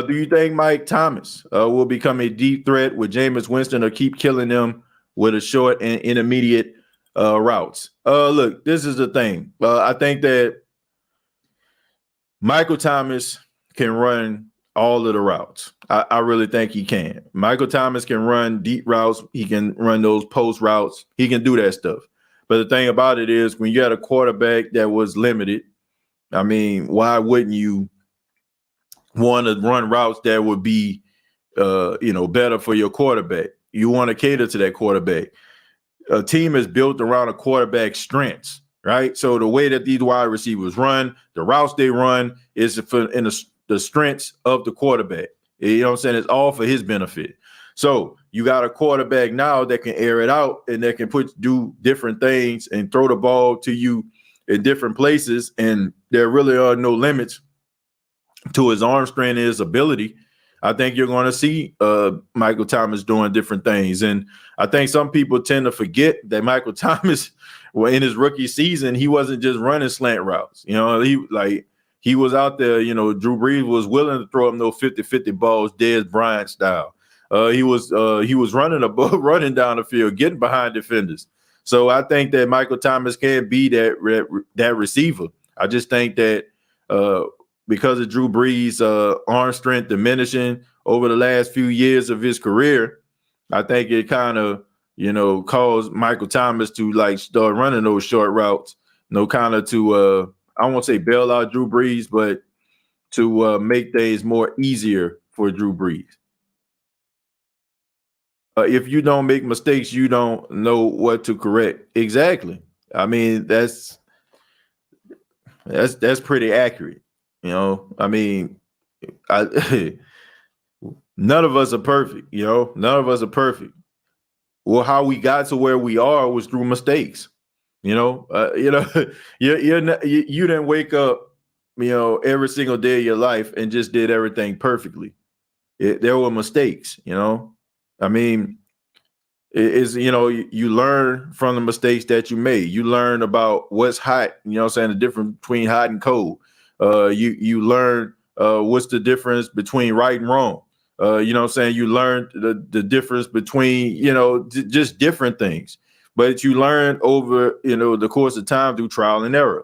Do you think Mike Thomas will become a deep threat with Jameis Winston or keep killing them with a short and intermediate routes? Look, this is the thing. I think that Michael Thomas can run all of the routes. I really think he can. Michael Thomas can run deep routes. He can run those post routes. He can do that stuff. But the thing about it is when you had a quarterback that was limited, I mean, why wouldn't you want to run routes that would be, better for your quarterback? You want to cater to that quarterback. A team is built around a quarterback's strengths, right? So the way that these wide receivers run, the routes they run is in the strengths of the quarterback. You know what I'm saying? It's all for his benefit. So you got a quarterback now that can air it out and that can do different things and throw the ball to you in different places. And there really are no limits to his arm strength and his ability. I think you're going to see Michael Thomas doing different things. And I think some people tend to forget that Michael Thomas, in his rookie season, he wasn't just running slant routes. He was out there, Drew Brees was willing to throw him those 50-50 balls, Dez Bryant style. He was running down the field, getting behind defenders. So I think that Michael Thomas can be that receiver. I just think that because of Drew Brees' arm strength diminishing over the last few years of his career, I think it kind of, caused Michael Thomas to start running those short routes, kind of to, I won't say bail out Drew Brees, but to make things more easier for Drew Brees. If you don't make mistakes, you don't know what to correct. Exactly. I mean, that's pretty accurate. I mean, none of us are perfect. None of us are perfect. Well, how we got to where we are was through mistakes. You didn't wake up, every single day of your life and just did everything perfectly. There were mistakes. I mean, you learn from the mistakes that you made. You learn about what's hot, the difference between hot and cold. You learn what's the difference between right and wrong. You learn the difference between, just different things. But you learn over, the course of time through trial and error.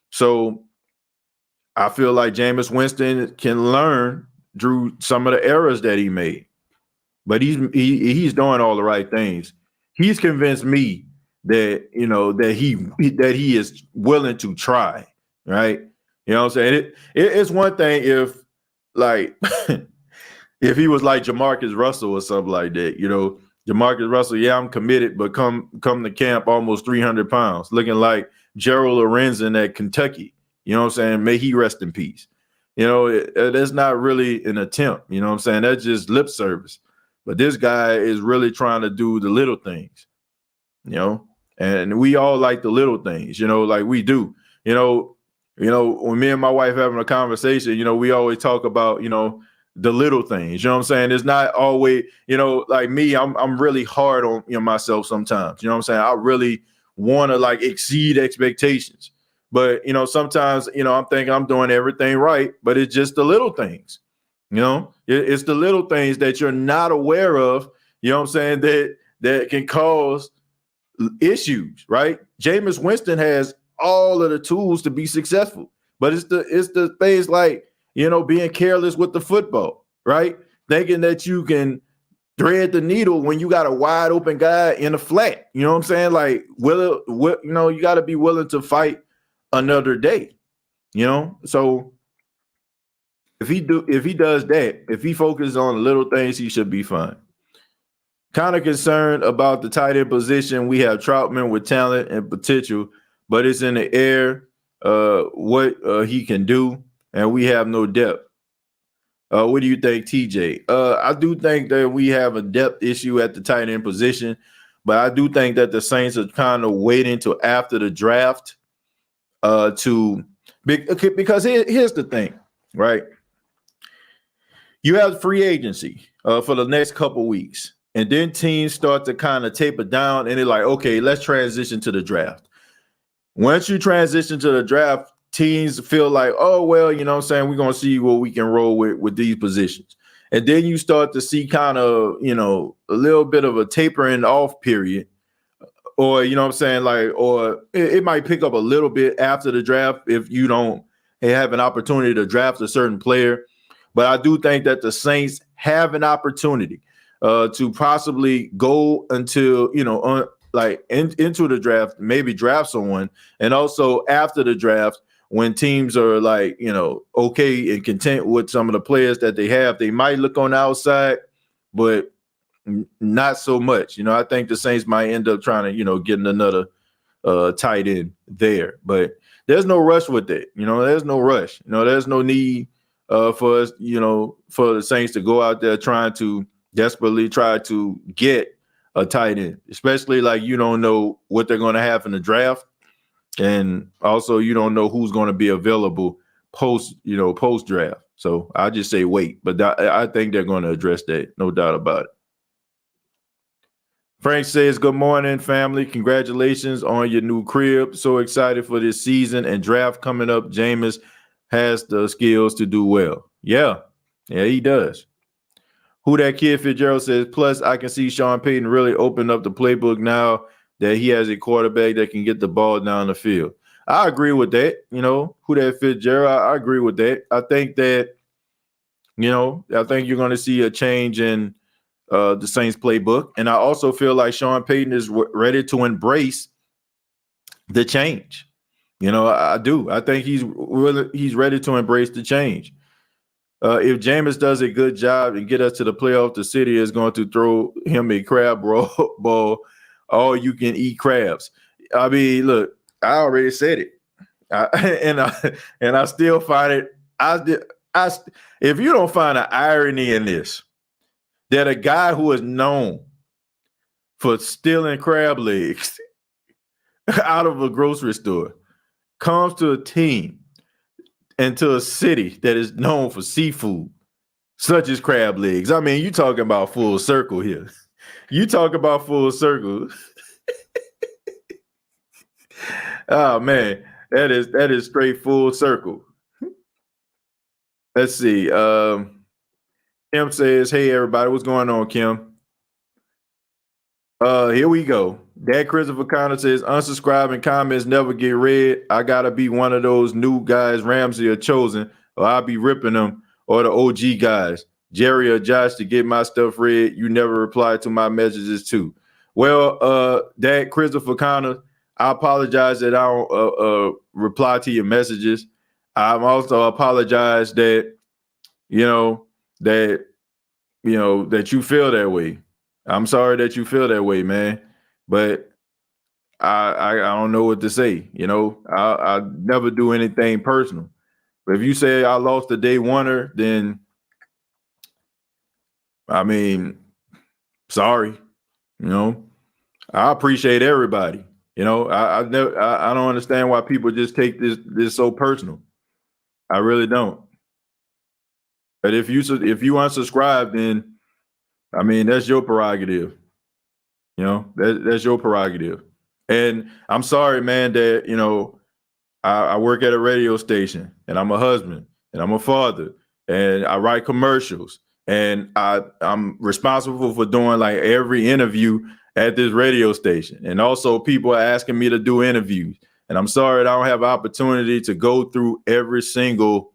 So I feel like Jameis Winston can learn through some of the errors that he made. But he's doing all the right things. He's convinced me that that he is willing to try, right? You know what I'm saying? It's one thing if if he was like Jamarcus Russell or something like that, Jamarcus Russell, yeah, I'm committed, but come to camp almost 300 pounds, looking like Gerald Lorenzen at Kentucky. You know what I'm saying? May he rest in peace. That's not really an attempt. You know what I'm saying? That's just lip service. But this guy is really trying to do the little things, and we all like the little things, like we do. When me and my wife having a conversation, we always talk about, the little things. You know what I'm saying? It's not always, like me, I'm really hard on myself sometimes. You know what I'm saying? I really want to exceed expectations. But, sometimes, I'm thinking I'm doing everything right, but it's just the little things. It's the little things that you're not aware of, that can cause issues, right? Jameis Winston has all of the tools to be successful, but it's the things like, being careless with the football, right? Thinking that you can thread the needle when you got a wide open guy in a flat, you know what I'm saying? You got to be willing to fight another day, So if he does that, if he focuses on the little things, he should be fine. Kind of concerned about the tight end position. We have Troutman with talent and potential, but it's in the air what he can do, and we have no depth. What do you think, TJ? I do think that we have a depth issue at the tight end position, but I do think that the Saints are kind of waiting till after the draft because here's the thing, right? You have free agency for the next couple weeks, and then teams start to kind of taper down, and they're like, okay, let's transition to the draft. once you transition to the draft, teams feel like, oh, well, you know what I'm saying, we're going to see what we can roll with these positions. And then you start to see kind of, you know, a little bit of a tapering off period. Or, you know what I'm saying, like, or it might pick up a little bit after the draft if you don't have an opportunity to draft a certain player. But I do think that the Saints have an opportunity to possibly go until, you know, into the draft, maybe draft someone. And also after the draft, when teams are like, you know, okay and content with some of the players that they have, they might look on the outside, but not so much. You know, I think the Saints might end up trying to, you know, getting another tight end there. But there's no rush with it. You know, there's no rush. You know, there's no need for us, you know, for the Saints to go out there trying to desperately try to get a tight end, especially like you don't know what they're going to have in the draft. And also you don't know who's going to be available post draft. So I just say wait. But I think they're going to address that. No doubt about it. Frank says, good morning, family. Congratulations on your new crib. So excited for this season and draft coming up. Jameis has the skills to do well. Yeah, he does. Who that kid Fitzgerald says, plus I can see Sean Payton really open up the playbook now that he has a quarterback that can get the ball down the field. I agree with that. You know, who that Fitzgerald, I agree with that. I think that, you know, I think you're going to see a change in the Saints playbook. And I also feel like Sean Payton is ready to embrace the change. You know, I do. I think he's ready to embrace the change. If Jameis does a good job and get us to the playoff, the city is going to throw him a crab ball, all you can eat crabs. I mean, look, I already said it. I still find it. If you don't find an irony in this, that a guy who is known for stealing crab legs out of a grocery store comes to a team and to a city that is known for seafood, such as crab legs. I mean, you talking about full circle here. You talk about full circle. Oh man, that is straight full circle. Let's see. Kim says, hey everybody, what's going on, Kim? Here we go. Dad Christopher Connor says, unsubscribe and comments never get read. I gotta be one of those new guys Ramsey or Chosen, or I'll be ripping them, or the OG guys, Jerry or Josh, to get my stuff read. You never reply to my messages too. Well, Dad Christopher Connor, I apologize that I don't reply to your messages. I'm also apologize that that you feel that way. I'm sorry that you feel that way, man. But I don't know what to say. You know, I never do anything personal. But if you say I lost a day oneer, then I mean, sorry. You know, I appreciate everybody. You know, I don't understand why people just take this so personal. I really don't. But if you unsubscribe, then I mean that's your prerogative. You know, that's your prerogative. And I'm sorry, man, that I work at a radio station and I'm a husband and I'm a father and I write commercials and I'm responsible for doing like every interview at this radio station. And also people are asking me to do interviews. And I'm sorry that I don't have opportunity to go through every single,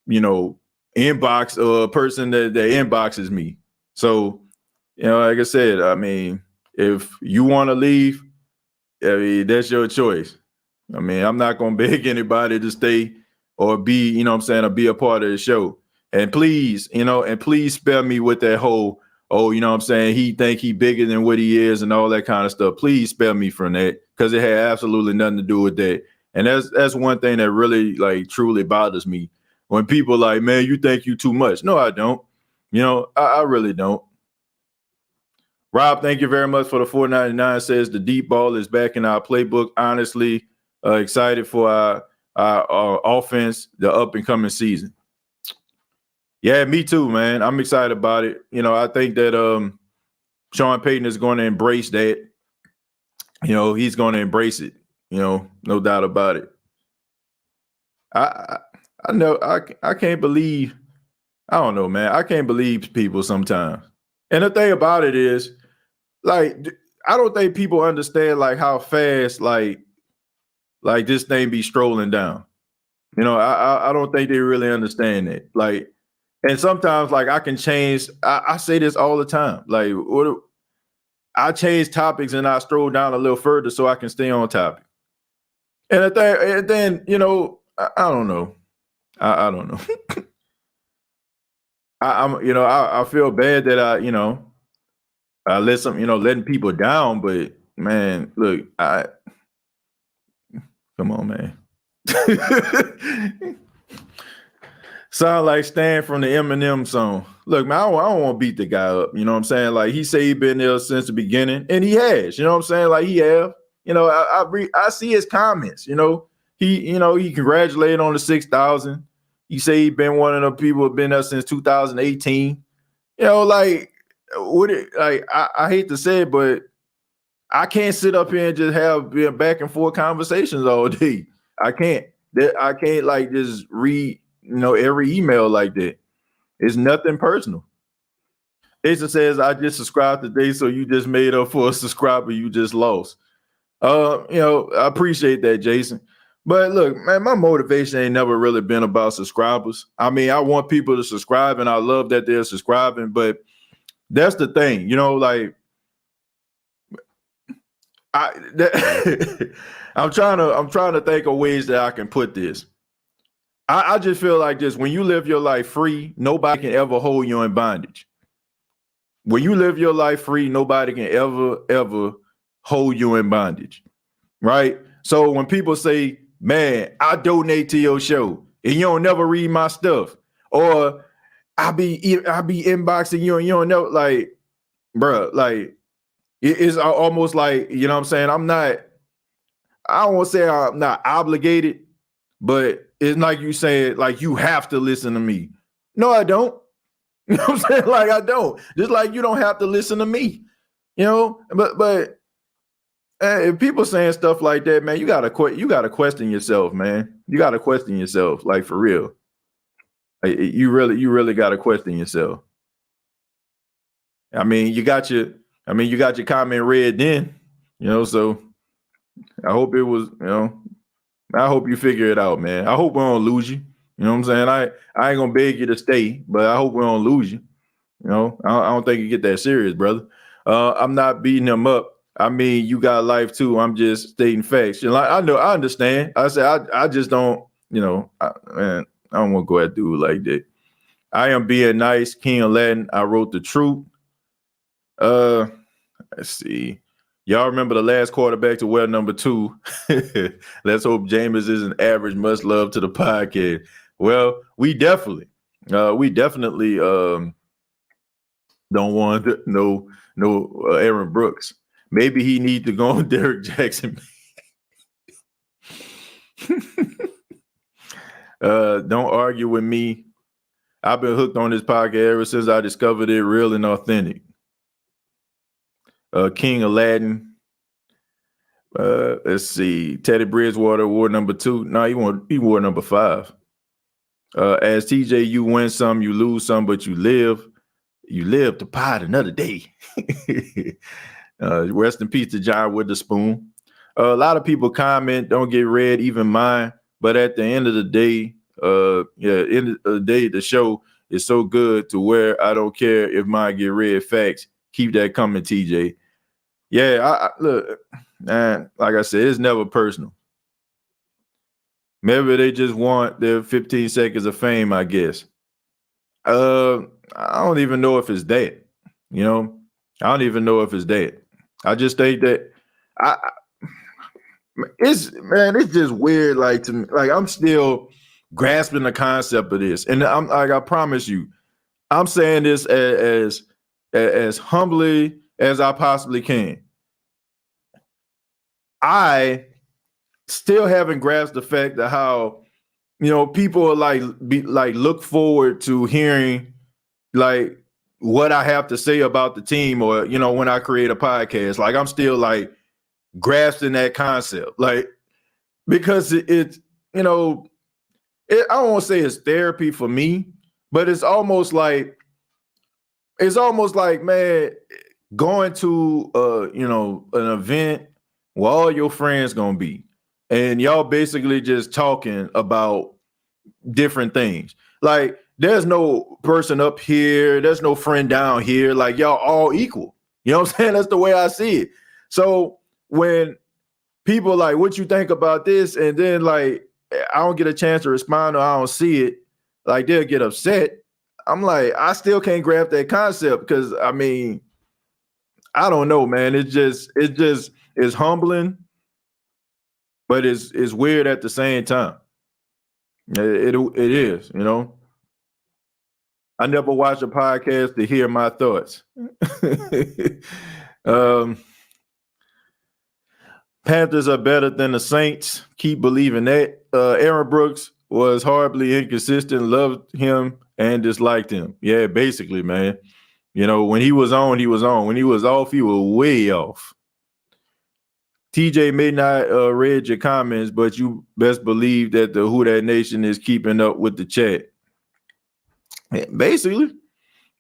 inbox or person that inboxes me. So, like I said, I mean, if you want to leave, I mean, that's your choice. I mean, I'm not going to beg anybody to stay or be, or be a part of the show. And please, please spare me with that whole, he think he bigger than what he is and all that kind of stuff. Please spare me from that because it had absolutely nothing to do with that. And that's one thing that really, like, truly bothers me. When people like, man, you think you too much. No, I don't. I really don't. Rob, thank you very much for the $4.99. Says the deep ball is back in our playbook. Honestly, excited for our offense, the up and coming season. Yeah, me too, man. I'm excited about it. I think that Sean Payton is going to embrace that. He's going to embrace it. no doubt about it. I know I can't believe, I don't know, man. I can't believe people sometimes. And the thing about it is, like, I don't think people understand like how fast like this thing be strolling down. I don't think they really understand it. Like, and sometimes like I can change. I say this all the time. Like, I change topics and I stroll down a little further so I can stay on topic. And then I don't know. I don't know. I feel bad that I let letting people down, but man, look, come on, man. Sound like Stan from the Eminem song. Look, man, I don't want to beat the guy up. You know what I'm saying? Like, he say he been there since the beginning, and he has. You know what I'm saying? Like, he have. I see his comments. He congratulated on the 6,000. He say he been one of the people who been there since 2018. I hate to say it, but I can't sit up here and just have back and forth conversations all day. I can't like just read every email like that. It's nothing personal. Jason says, I just subscribed today, so you just made up for a subscriber you just lost. I appreciate that, Jason. But look, man, my motivation ain't never really been about subscribers. I mean, I want people to subscribe, and I love that they're subscribing, but that's the thing, like I'm trying to think of ways that I can put this. I just feel like this: when you live your life free, nobody can ever hold you in bondage. When you live your life free, nobody can ever hold you in bondage, right? So when people say, man, I donate to your show and you don't never read my stuff, or I be inboxing you and you don't know, like, bro, like, it's almost like, you know what I'm saying? I don't want to say I'm not obligated, but it's like you saying, like, you have to listen to me. No, I don't. You know what I'm saying? Like, I don't. Just like you don't have to listen to me. But if people saying stuff like that, man, you gotta question yourself, man. You gotta question yourself, like, for real. Like, you really gotta question yourself. I mean, you got your comment read then, so I hope it was, I hope you figure it out, man. I hope we don't lose you. You know what I'm saying? I ain't gonna beg you to stay, but I hope we don't lose you. I don't think you get that serious, brother. I'm not beating him up. I mean, you got life too. I'm just stating facts. I know, I understand. I said, I just don't, I don't want to go at dude like that. I am being nice, King of Latin. I wrote the truth. Let's see. Y'all remember the last quarterback to wear number 2. Let's hope Jameis isn't average. Much love to the podcast. Well, we definitely don't want no Aaron Brooks. Maybe he need to go on Derrick Jackson. Don't argue with me. I've been hooked on this podcast ever since I discovered it real and authentic. King Aladdin. Let's see. Teddy Bridgewater wore number 2. No, he wore number 5. As TJ, you win some, you lose some, but you live to pot another day. Rest in peace to John with the spoon. A lot of people comment, don't get read, even mine. But at the end of the day, the show is so good to where I don't care if mine get read. Facts. Keep that coming, TJ. Yeah, I look, man, like I said, it's never personal. Maybe they just want their 15 seconds of fame, I guess. I don't even know if it's that. I don't even know if it's that. I just think that it's just weird. Like, to me, like, I'm still grasping the concept of this, and I'm like, I promise you, I'm saying this as humbly as I possibly can. I still haven't grasped the fact that how, people are look forward to hearing like what I have to say about the team, or, when I create a podcast. Like, I'm still like grasping that concept. Like, because it's, you know, I don't want to say it's therapy for me, but it's almost like, man, going to an event where all your friends gonna be, and y'all basically just talking about different things. Like, there's no person up here, there's no friend down here. Like, y'all all equal. You know what I'm saying? That's the way I see it. So when people like, what you think about this, and then like I don't get a chance to respond or I don't see it, like they'll get upset. I'm like, I still can't grasp that concept because I mean, I don't know, man. It's humbling, but it's weird at the same time. It is, you know. I never watched a podcast to hear my thoughts. Panthers are better than the Saints. Keep believing that. Aaron Brooks was horribly inconsistent. Loved him and disliked him. Yeah, basically, man. You know, when he was on, he was on. When he was off, he was way off. TJ may not read your comments, but you best believe that the Who Dat Nation is keeping up with the chat. Basically,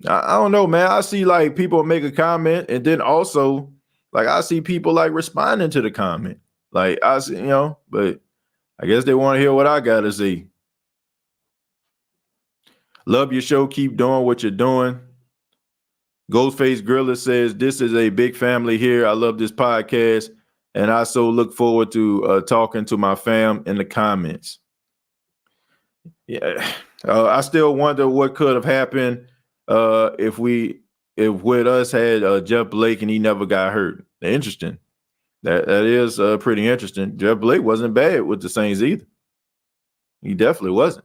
I don't know, man. I see like people make a comment, and then also like I see people like responding to the comment. Like I see, you know, but I guess they want to hear what I gotta say. Love your show. Keep doing what you're doing. Ghostface Gorilla says, this is a big family here. I love this podcast, and I so look forward to talking to my fam in the comments. Yeah, I still wonder what could have happened if with us had Jeff Blake and he never got hurt. Interesting. That is pretty interesting. Jeff Blake wasn't bad with the Saints either. He definitely wasn't.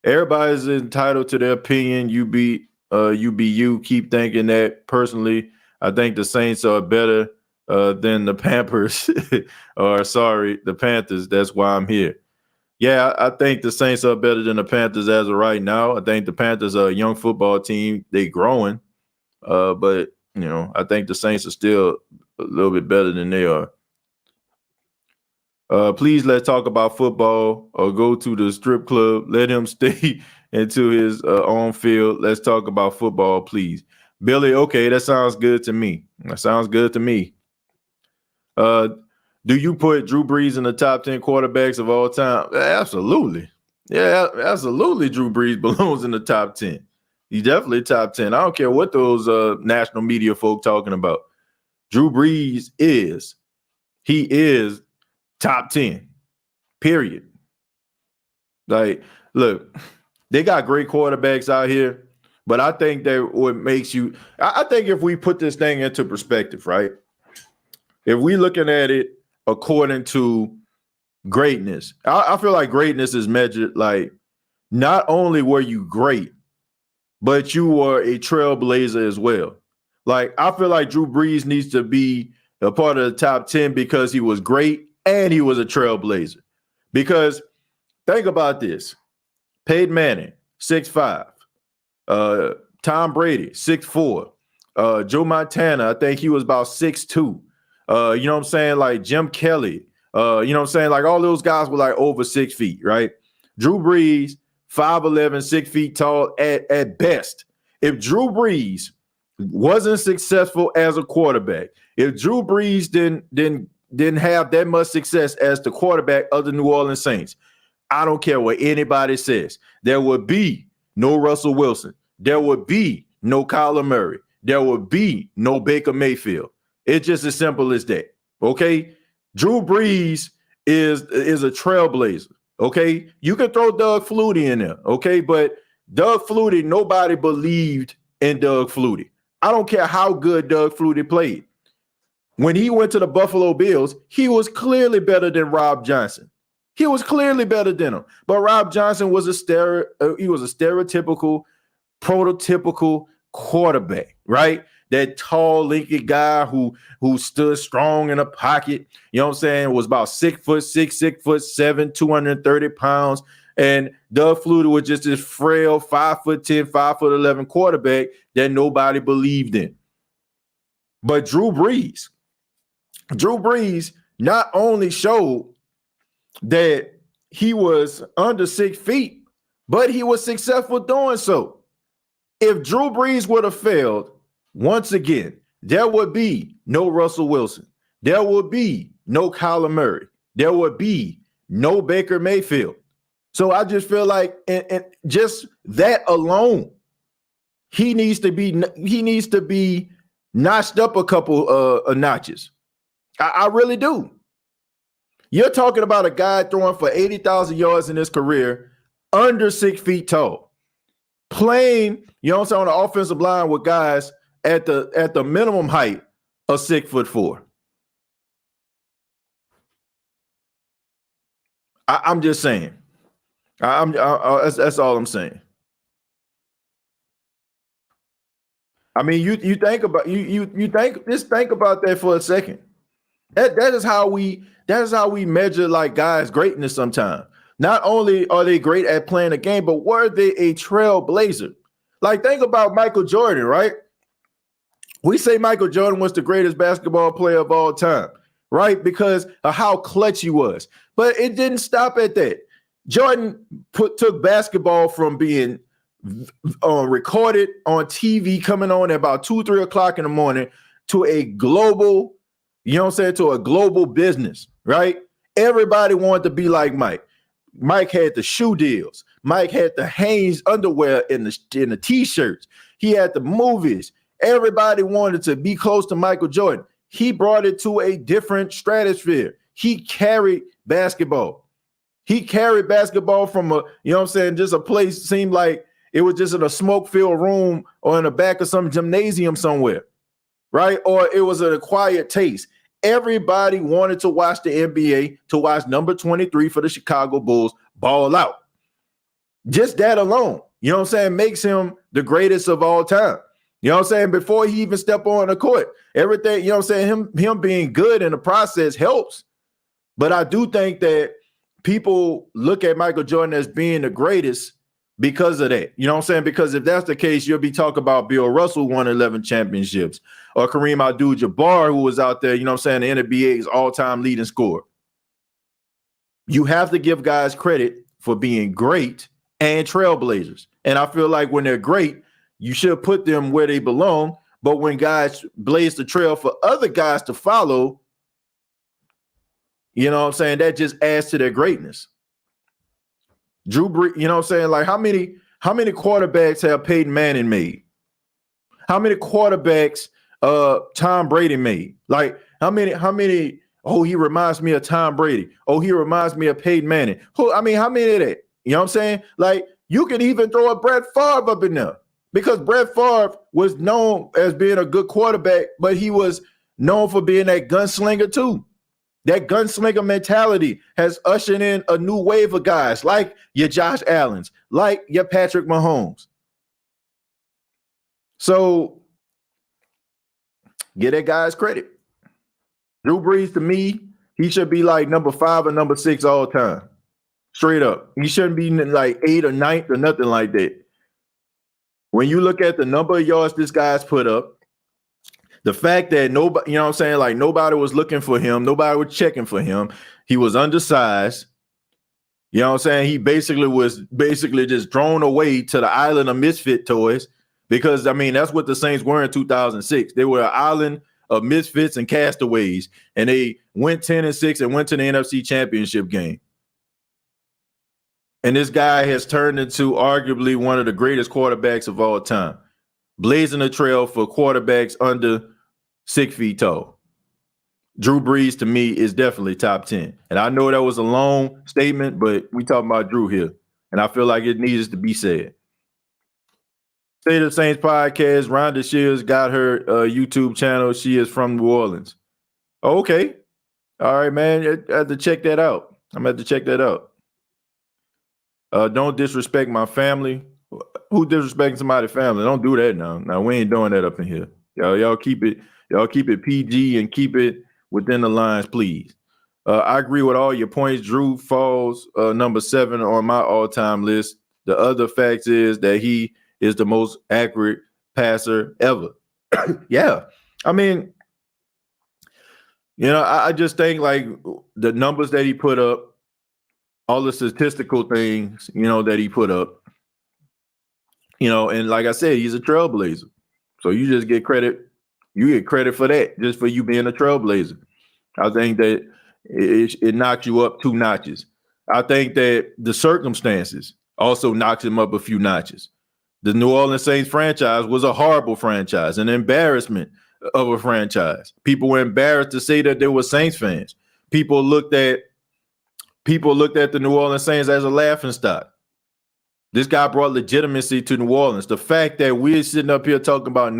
Everybody's entitled to their opinion. You be you. Keep thinking that. Personally, I think the Saints are better than the Pampers. Or sorry, the Panthers. That's why I'm here. Yeah, I think the Saints are better than the Panthers as of right now. I think the Panthers are a young football team. They growing. But, you know, I think the Saints are still a little bit better than they are. Please let's talk about football or go to the strip club. Let him stay into his own field. Let's talk about football, please. Billy, okay, that sounds good to me. Do you put Drew Brees in the top 10 quarterbacks of all time? Absolutely. Yeah, absolutely. Drew Brees belongs in the top 10. He's definitely top 10. I don't care what those national media folk talking about. Drew Brees is top 10, period. Like, look, they got great quarterbacks out here, but I think that what makes you – I think if we put this thing into perspective, right, if we looking at it according to greatness, I feel like greatness is measured like not only were you great, but you were a trailblazer as well. Like, I feel like Drew Brees needs to be a part of the top 10 because he was great and he was a trailblazer. Because think about this. Peyton Manning, 6'5". Tom Brady, 6'4". Joe Montana, I think he was about 6'2". You know what I'm saying? Like Jim Kelly. You know what I'm saying? Like all those guys were like over 6 feet, right? Drew Brees, 5'11", 6 feet tall at best. If Drew Brees wasn't successful as a quarterback, if Drew Brees didn't have that much success as the quarterback of the New Orleans Saints, I don't care what anybody says. There would be no Russell Wilson. There would be no Kyler Murray. There would be no Baker Mayfield. It's just as simple as that. Okay? Drew Brees is a trailblazer. Okay? You can throw Doug Flutie in there. Okay? But Doug Flutie, nobody believed in Doug Flutie. I don't care how good Doug Flutie played. When he went to the Buffalo Bills, he was clearly better than Rob Johnson. He was clearly better than him. But Rob Johnson was a stereotypical, prototypical quarterback, right? That tall, lanky guy who stood strong in a pocket, you know what I'm saying, was about 6'6", 6'7", 230 pounds. And Doug Flutie was just this frail 5'10", 5'11" quarterback that nobody believed in. But Drew Brees not only showed that he was under 6 feet, but he was successful doing so. If Drew Brees would have failed, once again, there would be no Russell Wilson. There would be no Kyler Murray. There would be no Baker Mayfield. So I just feel like, and just that alone, he needs to be notched up a couple of notches. I really do. You're talking about a guy throwing for 80,000 yards in his career, under 6 feet tall, playing, you know what I'm saying, on the offensive line with guys at the minimum height of 6'4". I'm just saying. That's all I'm saying. I mean, you think about think about that for a second. That is how we measure like guys' greatness sometimes. Not only are they great at playing a game, but were they a trailblazer? Like, think about Michael Jordan, right? We say Michael Jordan was the greatest basketball player of all time, right? Because of how clutch he was. But it didn't stop at that. Jordan took basketball from being recorded on TV, coming on at about 2, 3 o'clock in the morning, to a global, you know what I'm saying, to a global business, right? Everybody wanted to be like Mike. Mike had the shoe deals. Mike had the Hanes underwear in the t-shirts. He had the movies. Everybody wanted to be close to Michael Jordan. He brought it to a different stratosphere. He carried basketball. He carried basketball from a, you know what I'm saying, just a place seemed like it was just in a smoke-filled room or in the back of some gymnasium somewhere, right? Or it was an acquired taste. Everybody wanted to watch the NBA, to watch number 23 for the Chicago Bulls ball out. Just that alone, you know what I'm saying, makes him the greatest of all time. You know what I'm saying? Before he even step on the court, everything, you know what I'm saying, him being good in the process helps. But I do think that people look at Michael Jordan as being the greatest because of that. You know what I'm saying? Because if that's the case, you'll be talking about Bill Russell won 11 championships, or Kareem Abdul-Jabbar, who was out there, you know what I'm saying, the NBA's all-time leading scorer. You have to give guys credit for being great and trailblazers. And I feel like when they're great, you should put them where they belong. But when guys blaze the trail for other guys to follow, you know what I'm saying, that just adds to their greatness. Drew Brees, you know what I'm saying? Like, how many quarterbacks have Peyton Manning made? How many quarterbacks Tom Brady made? Like, how many, oh, he reminds me of Tom Brady. Oh, he reminds me of Peyton Manning. How many of that? You know what I'm saying? Like, you can even throw a Brett Favre up in there, because Brett Favre was known as being a good quarterback, but he was known for being that gunslinger too. That gunslinger mentality has ushered in a new wave of guys like your Josh Allens, like your Patrick Mahomes. So give that guy's credit. Drew Brees, to me, he should be like number 5 or number 6 all time. Straight up. He shouldn't be like 8 or 9th or nothing like that. When you look at the number of yards this guy's put up, the fact that nobody, you know what I'm saying, like nobody was looking for him, nobody was checking for him. He was undersized. You know what I'm saying? He was just thrown away to the island of misfit toys, because, I mean, that's what the Saints were in 2006. They were an island of misfits and castaways, and they went 10-6 and went to the NFC Championship game. And this guy has turned into arguably one of the greatest quarterbacks of all time, blazing a trail for quarterbacks under 6 feet tall. Drew Brees, to me, is definitely top 10. And I know that was a long statement, but we talking about Drew here, and I feel like it needs to be said. State of the Saints podcast, Rhonda Shields got her YouTube channel. She is from New Orleans. Oh, okay. All right, man. I have to check that out. I'm going to have to check that out. Don't disrespect my family. Who disrespecting somebody's family? Don't do that now. Now, we ain't doing that up in here. Y'all keep it PG and keep it within the lines, please. I agree with all your points. Drew falls number 7 on my all-time list. The other fact is that he is the most accurate passer ever. Yeah. I mean, you know, I just think like the numbers that he put up, all the statistical things, that he put up, and like I said, he's a trailblazer. So you just get credit. You get credit for that, just for you being a trailblazer. I think that it knocks you up 2 notches. I think that the circumstances also knocks him up a few notches. The New Orleans Saints franchise was a horrible franchise, an embarrassment of a franchise. People were embarrassed to say that they were Saints fans. People looked at the New Orleans Saints as a laughingstock. This guy brought legitimacy to New Orleans. The fact that we're sitting up here talking about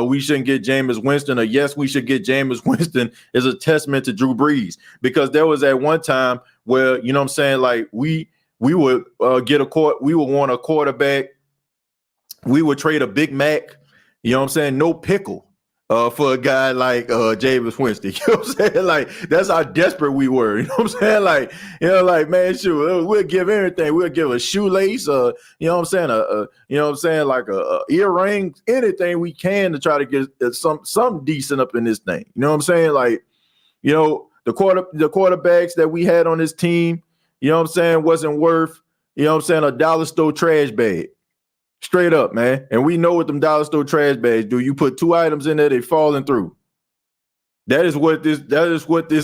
we shouldn't get Jameis Winston, or yes, we should get Jameis Winston, is a testament to Drew Brees. Because there was at one time where, like we would we would want a quarterback. We would trade a Big Mac, no pickle, for a guy like Jameis Winston. You know what I'm saying? Like, that's how desperate we were. You know what I'm saying? Man, shoot, we'll give everything. We'll give a shoelace, like a earring, anything we can to try to get something decent up in this thing. You know what I'm saying? Like, the quarterbacks that we had on this team, wasn't worth, a dollar store trash bag. Straight up, man. And we know what them dollar store trash bags do. You put 2 items in there, they falling through. That is what this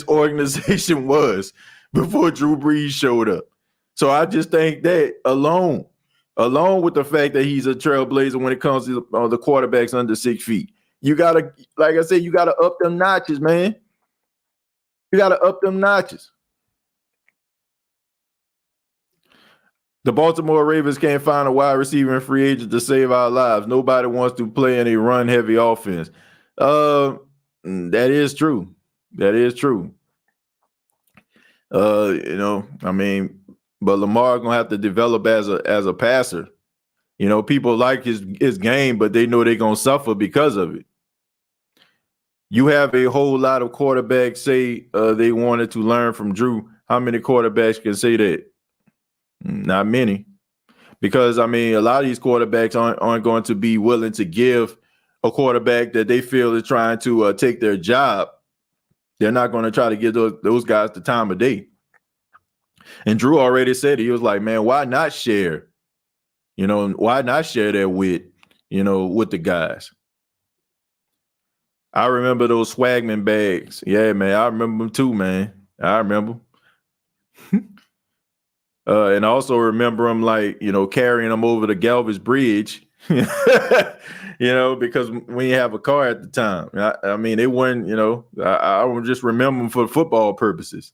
organization was before Drew Brees showed up. So I just think that along with the fact that he's a trailblazer when it comes to the quarterbacks under 6 feet, you gotta, like I said, you gotta up them notches, man. You gotta up them notches. The Baltimore Ravens can't find a wide receiver and free agent to save our lives. Nobody wants to play in a run-heavy offense. That is true. That is true. But Lamar gonna have to develop as a passer. People like his game, but they know they're gonna suffer because of it. You have a whole lot of quarterbacks say they wanted to learn from Drew. How many quarterbacks can say that? Not many, because a lot of these quarterbacks aren't going to be willing to give a quarterback that they feel is trying to take their job. They're not going to try to give those guys the time of day. And Drew already said it. He was like, man, why not share? Why not share that with the guys? I remember those Swagman bags. Yeah, man, I remember them too, man. I remember. And I also remember him carrying them over the Galvez Bridge, because we didn't have a car at the time. They weren't, I would just remember them for football purposes.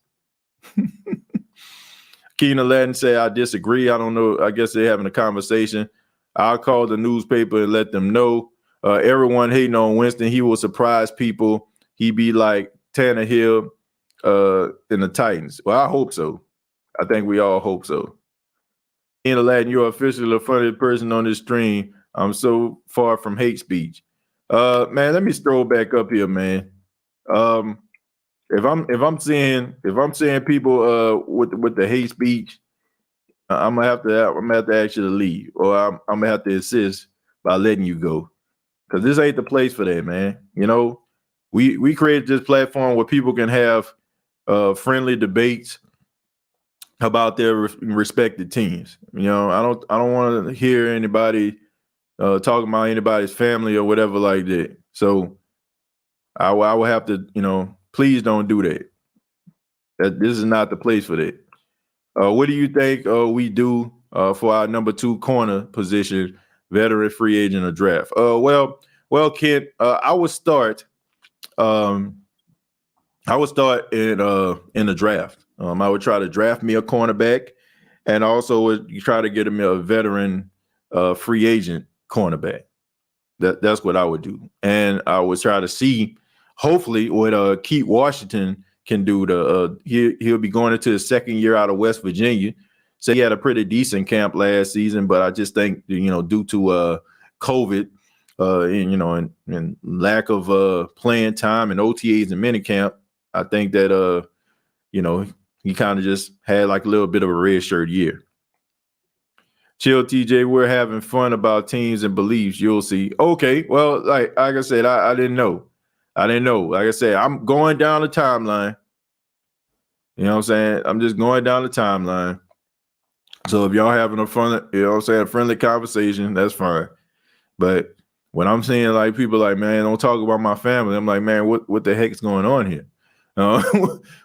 Keenan Latin said, I disagree. I don't know. I guess they're having a conversation. I'll call the newspaper and let them know. Everyone hating on Winston. He will surprise people. He be like Tannehill in the Titans. Well, I hope so. I think we all hope so. Keenan Latin, you're officially the funniest person on this stream. I'm so far from hate speech. Man, let me scroll back up here, man. If I'm seeing people with the hate speech, I'm gonna have to ask you to leave, or I'm gonna have to assist by letting you go, because this ain't the place for that, man. We created this platform where people can have friendly debates about their respected teams. I don't want to hear anybody talking about anybody's family or whatever like that. So I will have to, please don't do that. This is not the place for that. What do you think we do for our number 2 corner position, veteran, free agent, or draft? Well, Kent, I would start in the draft. I would try to draft me a cornerback, and also would try to get him a veteran free agent cornerback. That's what I would do. And I would try to see, hopefully, what Keith Washington can do. He'll be going into his second year out of West Virginia. So he had a pretty decent camp last season, but I just think, due to COVID, and lack of playing time and OTAs and minicamp, I think that he kind of just had like a little bit of a red shirt year. Chill, TJ, we're having fun about teams and beliefs. You'll see. Okay, well, like I said, I didn't know. Like I said, I'm going down the timeline. You know what I'm saying? I'm just going down the timeline. So if y'all having a fun, you know what I'm saying, a friendly conversation, that's fine. But when I'm seeing like people like, man, don't talk about my family, I'm like, man, what the heck's going on here?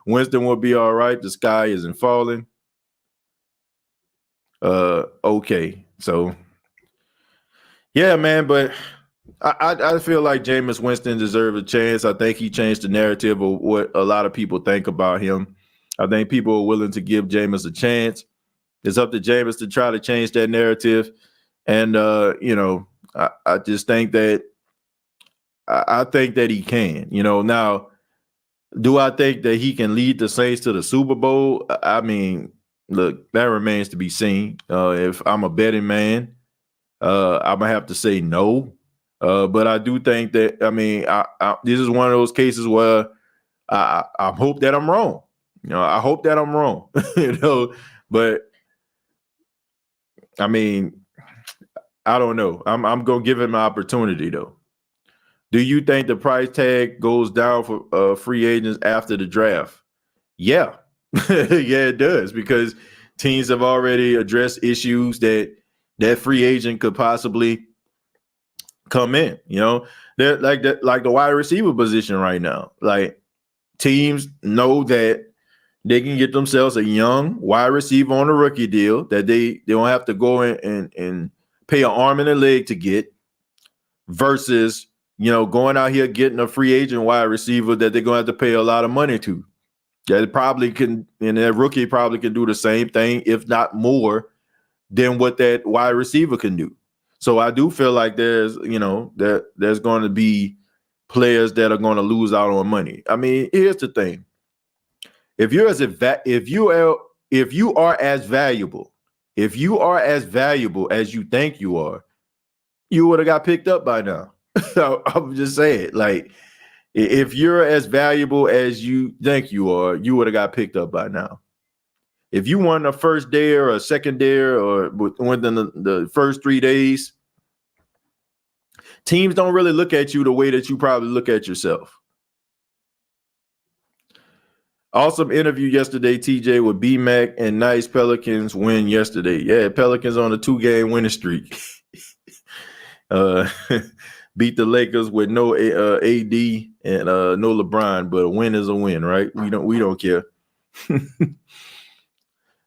Winston will be all right. The sky isn't falling. Okay. So yeah, man, but I feel like Jameis Winston deserves a chance. I think he changed the narrative of what a lot of people think about him. I think people are willing to give Jameis a chance. It's up to Jameis to try to change that narrative. And I just think that I think that he can. Now, do I think that he can lead the Saints to the Super Bowl? I mean, look, that remains to be seen. If I'm a betting man, I'm gonna have to say no. But I do think that this is one of those cases where I hope that I'm wrong. I hope that I'm wrong. But I mean, I don't know. I'm gonna give him an opportunity though. Do you think the price tag goes down for free agents after the draft? Yeah, yeah, it does because teams have already addressed issues that free agent could possibly come in. They're like the wide receiver position right now. Like teams know that they can get themselves a young wide receiver on a rookie deal that they don't have to go in and pay an arm and a leg to get versus going out here getting a free agent wide receiver that they're going to have to pay a lot of money to. That probably can, and that rookie probably can do the same thing, if not more, than what that wide receiver can do. So I do feel like there's going to be players that are going to lose out on money. I mean, here's the thing: if you are as valuable as you think you are, you would have got picked up by now. I'm just saying, like, if you're as valuable as you think you are, you would have got picked up by now. If you won a first dare or a second dare or within the first 3 days, teams don't really look at you the way that you probably look at yourself. Awesome interview yesterday, TJ, with B-Mac and nice Pelicans win yesterday. Yeah, Pelicans on a 2-game winning streak. Beat the Lakers with no AD and no LeBron, but a win is a win, right? We don't care.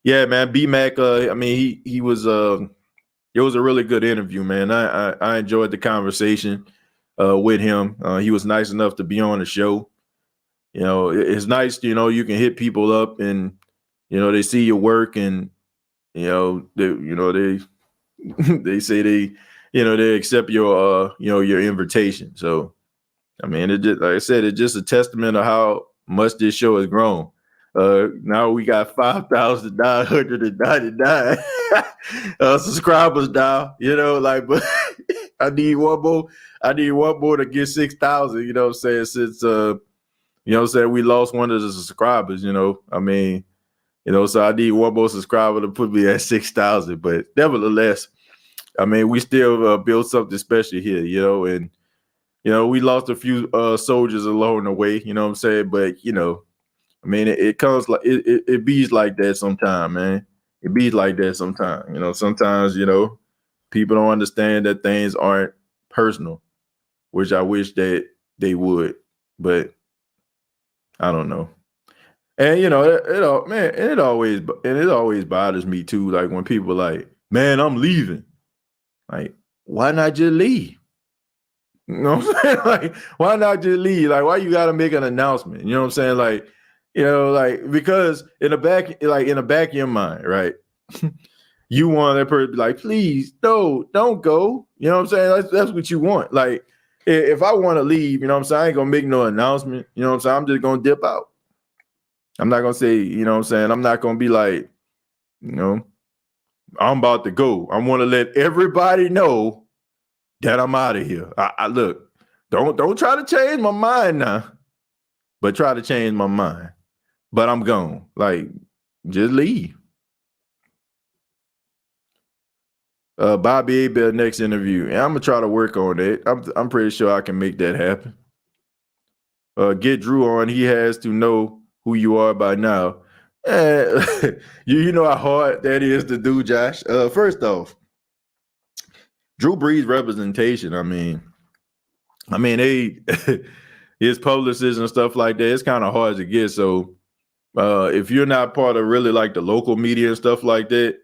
Yeah, man. B-Mac, he was it was a really good interview, man. I enjoyed the conversation with him. He was nice enough to be on the show. It's nice, you can hit people up and they see your work and they they say they accept your your invitation. So I mean, it just, like I said, it's just a testament of how much this show has grown. Now we got 5,999 subscribers now. But I need one more. I need one more to get 6,000. Since we lost one of the subscribers. So I need one more subscriber to put me at 6,000. But nevertheless, we still built something special here. And we lost a few soldiers along the way. But it comes like it bees like that sometimes, man. It bees like that sometimes. Sometimes people don't understand that things aren't personal, which I wish that they would, but I don't know. And it always bothers me too. Like when people are like, man, I'm leaving. Like, why not just leave? You know what I'm saying? Like, why not just leave? Like, why you got to make an announcement? You know what I'm saying? Like, because in the back of your mind, right? You want that person to be like, please, no, don't go. You know what I'm saying? That's what you want. Like, if I want to leave, you know what I'm saying? I ain't going to make no announcement. You know what I'm saying? I'm just going to dip out. I'm not going to say, you know what I'm saying? I'm not going to be like, I'm about to go. I want to let everybody know that I'm out of here. I look, don't try to change my mind now, but try to change my mind. But I'm gone. Like, just leave. Bobby Abel next interview. And I'm gonna try to work on it. I'm pretty sure I can make that happen. Get Drew on. He has to know who you are by now. You know how hard that is to do, Josh. First off, Drew Brees representation. They his publicists and stuff like that. It's kind of hard to get. So if you're not part of really like the local media and stuff like that,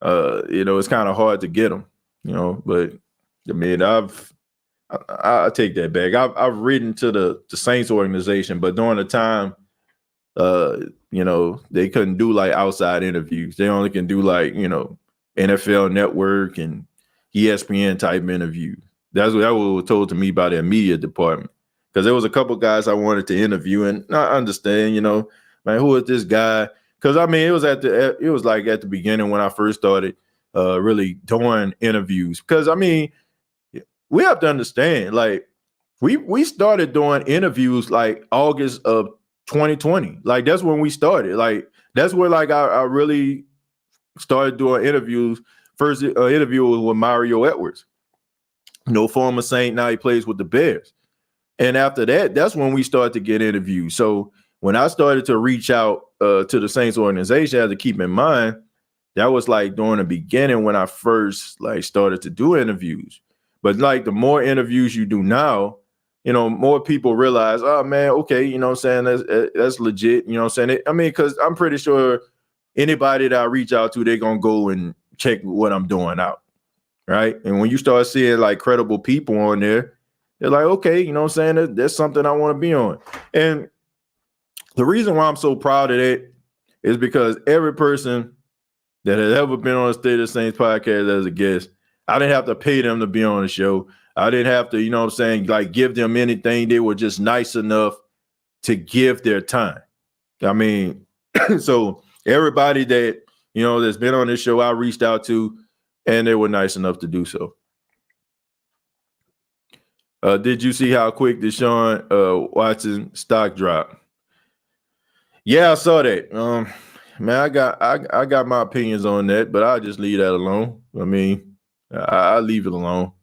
it's kind of hard to get them. But I mean, I take that back. I've written to the Saints organization, but during the time, they couldn't do like outside interviews. They only can do like NFL Network and ESPN type interviews. That was told to me by their media department, because there was a couple guys I wanted to interview, and I understand, man, who is this guy? Because it was like at the beginning when I first started really doing interviews. Because we have to understand, like we started doing interviews like August of 2020. Like that's when we started. Like that's where like I really started doing interviews. First interview was with Mario Edwards. Former Saint, now he plays with the Bears. And after that, that's when we started to get interviews. So when I started to reach out to the Saints organization, I had to keep in mind that was like during the beginning when I first like started to do interviews. But like the more interviews you do now, more people realize, oh man, okay, that's legit. Because I'm pretty sure anybody that I reach out to, they're gonna go and check what I'm doing out. Right. And when you start seeing like credible people on there, they're like, okay, that's something I want to be on. And the reason why I'm so proud of it is because every person that has ever been on the State of the Saints podcast as a guest, I didn't have to pay them to be on the show. I didn't have to, like give them anything. They were just nice enough to give their time. So everybody that, that's been on this show, I reached out to, and they were nice enough to do so. Did you see how quick Deshaun Watson stock dropped? Yeah, I saw that. Man, I got my opinions on that, but I'll just leave that alone. I leave it alone.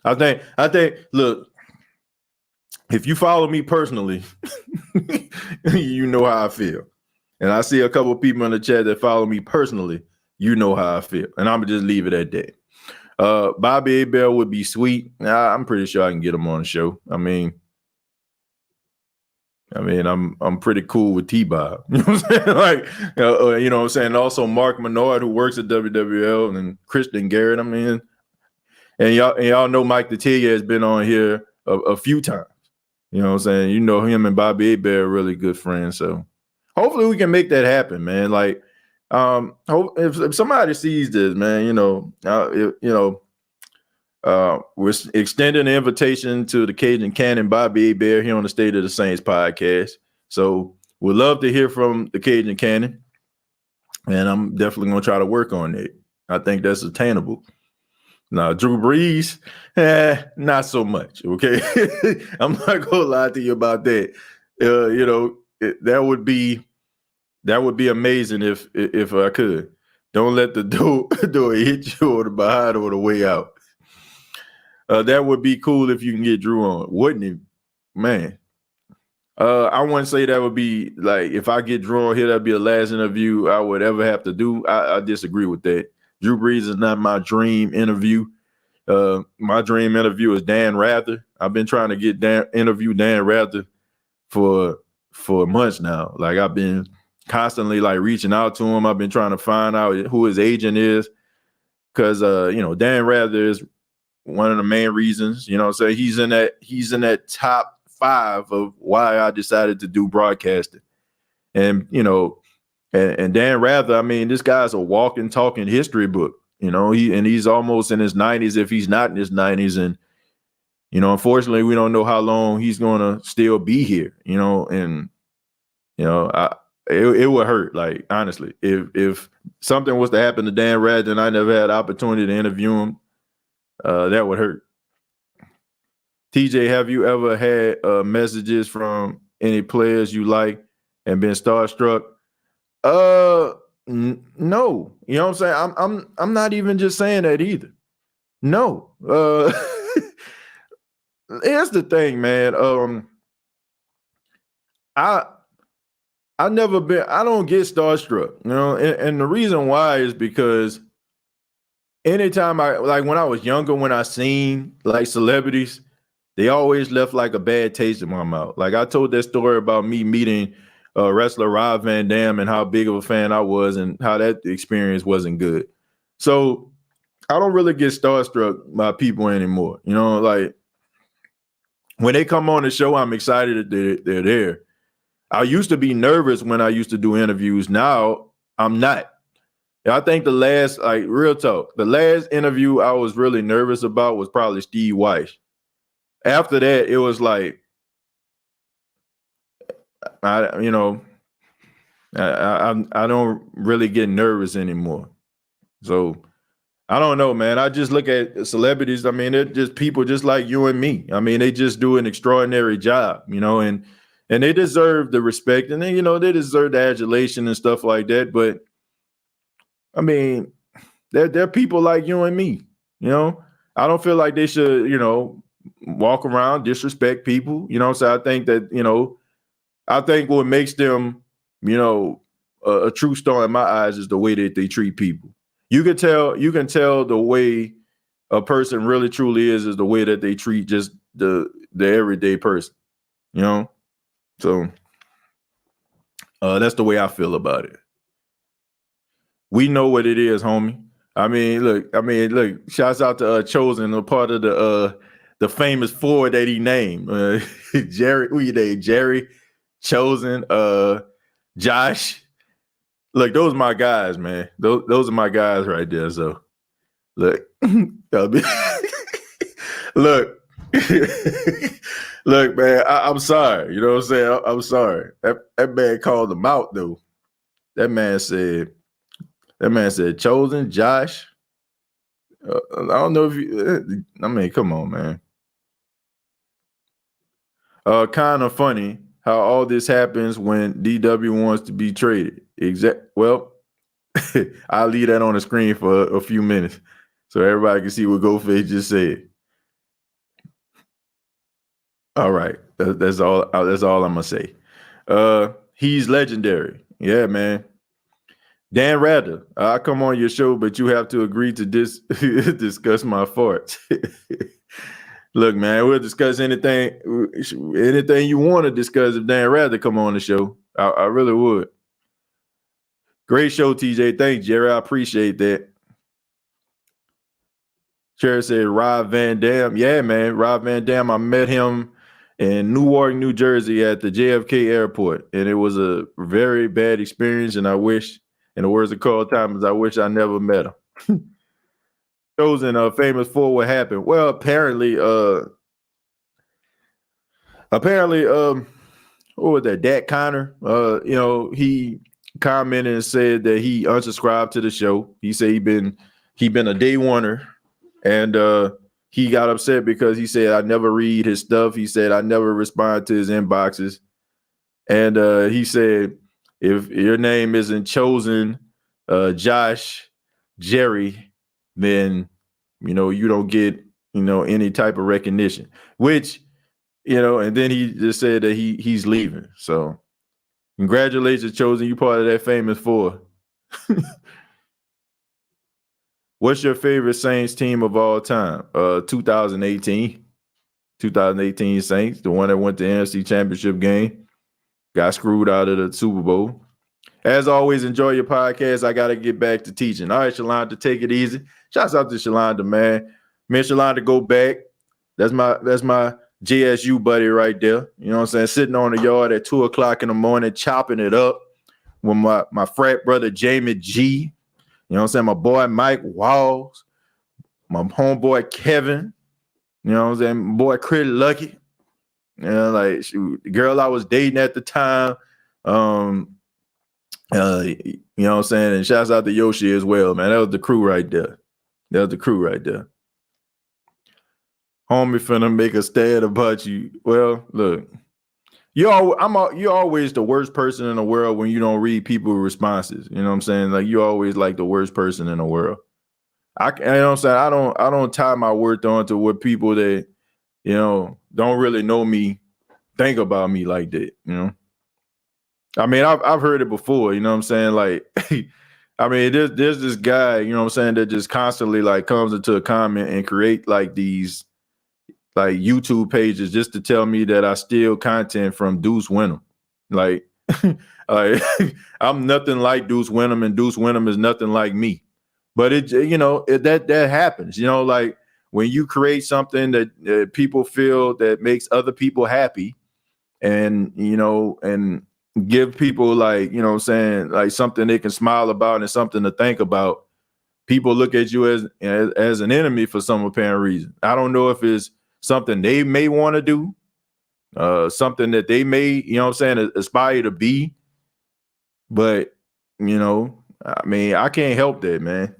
I think. Look, if you follow me personally, you know how I feel, and I see a couple of people in the chat that follow me personally. You know how I feel, and I'm gonna just leave it at that. Bobby Abel would be sweet. I'm pretty sure I can get him on the show. I'm pretty cool with T-Bob. You know what I'm saying? Like, you know what I'm saying? Also Mark Menard, who works at WWL, and Christian Garrett. And y'all know Mike Detillier has been on here a few times. You know what I'm saying? Him and Bobby Abel are really good friends. So hopefully we can make that happen, man. Like, if somebody sees this, man, we're extending an invitation to the Cajun Cannon, Bobby Bear, here on the State of the Saints podcast. So we'd love to hear from the Cajun Cannon, and I'm definitely going to try to work on it. I think that's attainable. Now, Drew Brees, not so much. Okay, I'm not going to lie to you about that. That would be amazing if I could. Don't let the door hit you on the behind or the way out. That would be cool if you can get Drew on, wouldn't it? Man. I wouldn't say that would be like, if I get Drew on here, that'd be the last interview I would ever have to do. I disagree with that. Drew Brees is not my dream interview. My dream interview is Dan Rather. I've been trying to interview Dan Rather for months now. Like, I've been constantly like reaching out to him. I've been trying to find out who his agent is, because Dan Rather is one of the main reasons. So he's in that top 5 of why I decided to do broadcasting. And and Dan Rather, this guy's a walking, talking history book. He's almost in his 90s, if he's not in his 90s, and unfortunately we don't know how long he's gonna still be here. It would hurt, like, honestly, if something was to happen to Dan Rather and I never had the opportunity to interview him, that would hurt. TJ, have you ever had messages from any players you like and been starstruck? No. You know what I'm saying? I'm not even just saying that either. No. Here's the thing, man. I don't get starstruck, you know, and the reason why is because anytime when I was younger, when I seen like celebrities, they always left like a bad taste in my mouth. Like I told that story about me meeting wrestler Rob Van Dam and how big of a fan I was and how that experience wasn't good. So I don't really get starstruck by people anymore. You know, like when they come on the show, I'm excited that they're there. I used to be nervous when I used to do interviews. Now I'm not. I think real talk, the last interview I was really nervous about was probably Steve Weiss. After that, it was like, I don't really get nervous anymore. So I don't know, man. I just look at celebrities. I mean, they're just people just like you and me. I mean, they just do an extraordinary job, you know, and they deserve the respect and then, you know, they deserve the adulation and stuff like that. But I mean, they're people like you and me, you know. I don't feel like they should, you know, walk around, disrespect people. You know, so I think that, you know, I think what makes them, you know, a true star in my eyes is the way that they treat people. You can tell the way a person really truly is the way that they treat just the everyday person, you know? So that's the way I feel about it. We know what it is, homie. I mean, look, shouts out to Chosen, a part of the famous four that he named. Jerry, who you name? Jerry, Chosen, Josh. Look, those are my guys, man. Those are my guys right there. So look, look, look, man, I'm sorry. You know what I'm saying? I'm sorry. That man called them out, though. That man said, Chosen, Josh. I don't know if you, I mean, come on, man. Kind of funny how all this happens when DW wants to be traded. Well, I'll leave that on the screen for a few minutes so everybody can see what Ghostface just said. All right, that's all. That's all I'm gonna say. He's legendary. Yeah, man. Dan Rather, I come on your show, but you have to agree to discuss my farts. Look, man, we'll discuss anything you want to discuss if Dan Rather come on the show. I really would. Great show, TJ. Thanks, Jerry. I appreciate that. Cherry said Rob Van Dam. Yeah, man, Rob Van Dam. I met him in Newark, New Jersey at the JFK airport, and it was a very bad experience, and I wish, in the words of Carl Thomas, I wish I never met him. Chosen famous for what happened. Well, apparently, what was that? Dak Connor. You know, he commented and said that he unsubscribed to the show. He said he been a day oneer, and he got upset because he said I never read his stuff. He said I never respond to his inboxes, and he said if your name isn't Chosen, Josh, Jerry, then you know you don't get any type of recognition. Which and then he just said that he's leaving. So congratulations, Chosen. You part of that famous four. What's your favorite Saints team of all time? 2018 Saints, the one that went to the NFC Championship game, got screwed out of the Super Bowl. As always, enjoy your podcast. I got to get back to teaching. All right, Shalonda, take it easy. Shouts out to Shalonda, man. Man, Shalonda, go back. That's my JSU buddy right there. You know what I'm saying? Sitting on the yard at 2 o'clock in the morning, chopping it up with my frat brother, Jameis G. You know what I'm saying? My boy, Mike Walls. My homeboy, Kevin. You know what I'm saying? My boy, Chris Lucky. Like, shoot, the girl I was dating at the time. You know what I'm saying? And shouts out to Yoshi as well, man. That was the crew right there. Homie finna make a stand about you. Well, look, you're always the worst person in the world when you don't read people's responses. You know what I'm saying? Like you're always like the worst person in the world. You know what I'm saying? I don't tie my worth onto what people that don't really know me think about me like that. I mean, I've heard it before, you know what I'm saying? Like, I mean, there's this guy, you know what I'm saying, that just constantly like comes into a comment and create like these like YouTube pages just to tell me that I steal content from Deuce Winham. Like, like I'm nothing like Deuce Winham, and Deuce Winham is nothing like me. But that happens, like when you create something that people feel that makes other people happy, and and give people like, what I'm saying, like something they can smile about and something to think about. People look at you as an enemy for some apparent reason. I don't know if it's something they may want to do, something that they may, what I'm saying, aspire to be. But, I mean, I can't help that, man,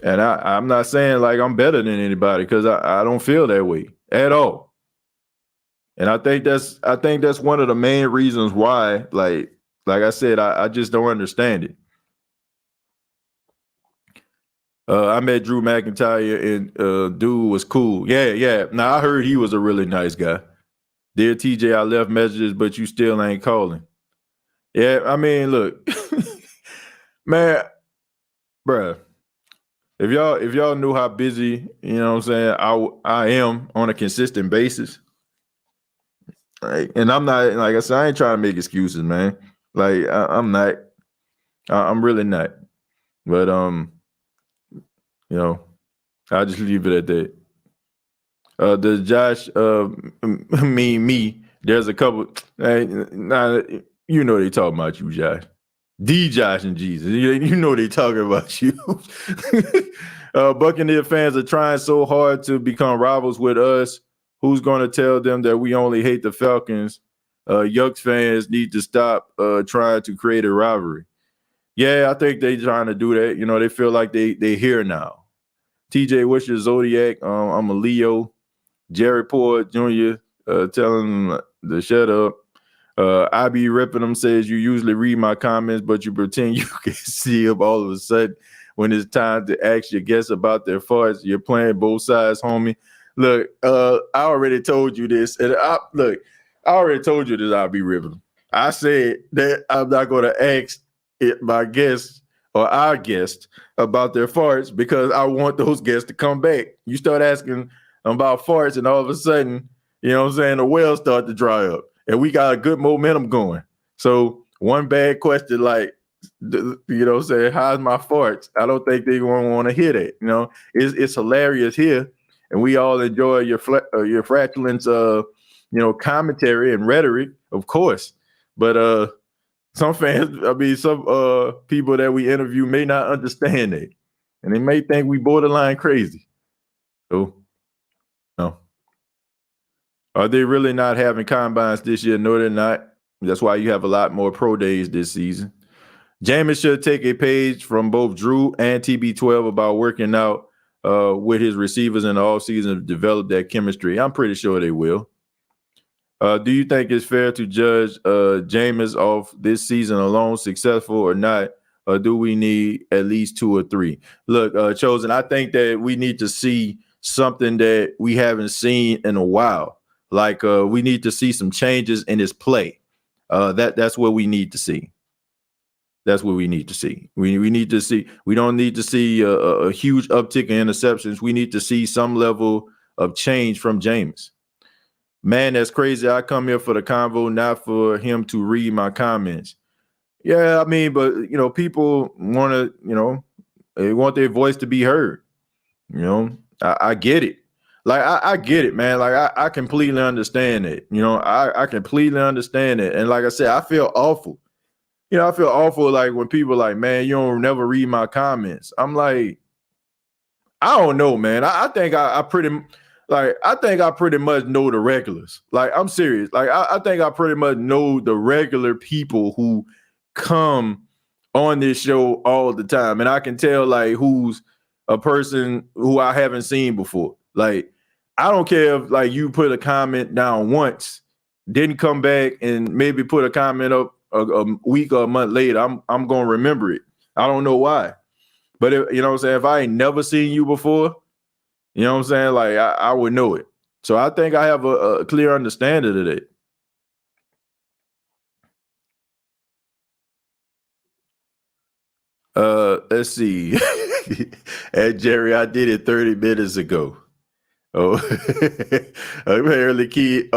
And I'm not saying like I'm better than anybody, because I don't feel that way at all. And I think that's one of the main reasons why, like I said, I just don't understand it. I met Drew McIntyre, and dude was cool. Yeah. Now I heard he was a really nice guy. Dear TJ, I left messages, but you still ain't calling. Yeah, I mean, look, man, bruh, if y'all knew how busy, what I'm saying, I am on a consistent basis. Like, and I'm not, like I said, I ain't trying to make excuses, man. Like I'm not, I'm really not. But I'll just leave it at that. The Josh me. There's a couple. They talking about you, Josh. D Josh and Jesus. You know they talking about you. Buccaneer fans are trying so hard to become rivals with us. Who's going to tell them that we only hate the Falcons? Yucks fans need to stop trying to create a rivalry. Yeah, I think they trying to do that. They feel like they here now. TJ, what's your zodiac? I'm a Leo. Jerry Poor Jr. Telling them to shut up. I be ripping them, says you usually read my comments, but you pretend you can see them all of a sudden when it's time to ask your guests about their farts. You're playing both sides, homie. Look, I already told you this. And I already told you this, I'll be ripping them. I said that I'm not going to ask my guests or our guests about their farts because I want those guests to come back. You start asking about farts, and all of a sudden, the wells start to dry up, and we got a good momentum going. So one bad question, like, saying, how's my farts? I don't think they're going to want to hear that. It's hilarious here, and we all enjoy your flatulence, commentary and rhetoric, of course. But some fans, some people that we interview may not understand that, and they may think we borderline crazy. So, no. Are they really not having combines this year? No, they're not. That's why you have a lot more pro days this season. Jameis should take a page from both Drew and TB12 about working out with his receivers in the offseason to develop that chemistry. I'm pretty sure they will. Do you think it's fair to judge Jameis off this season alone, successful or not? Or do we need at least 2 or 3? Look, Chosen, I think that we need to see something that we haven't seen in a while. Like we need to see some changes in his play. That's what we need to see. That's what we need to see. We need to see. We don't need to see a huge uptick in interceptions. We need to see some level of change from Jameis. Man, that's crazy. I come here for the convo, not for him to read my comments. Yeah, I mean, but people want to, they want their voice to be heard. I get it. Like I get it, man. Like I completely understand it. I completely understand it. And like I said, I feel awful. I feel awful like when people are like, man, you don't never read my comments. I'm like, I don't know, man. I think I pretty much know the regulars. Like, I'm serious. Like, I think I pretty much know the regular people who come on this show all the time. And I can tell like who's a person who I haven't seen before. Like, I don't care if like you put a comment down once, didn't come back and maybe put a comment up a week or a month later. I'm gonna remember it. I don't know why. But if, what I'm saying, if I ain't never seen you before, what I'm saying, like I would know it. So I think I have a clear understanding of that. Let's see. And Jerry, I did it 30 minutes ago. Oh, apparently, he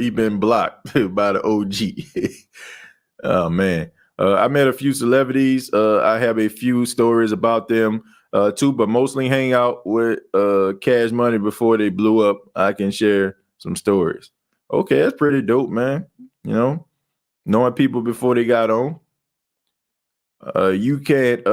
been blocked by the OG. Oh man, I met a few celebrities. I have a few stories about them too, but mostly hang out with Cash Money before they blew up. I can share some stories. Okay, that's pretty dope, man. You know, knowing people before they got on. You can't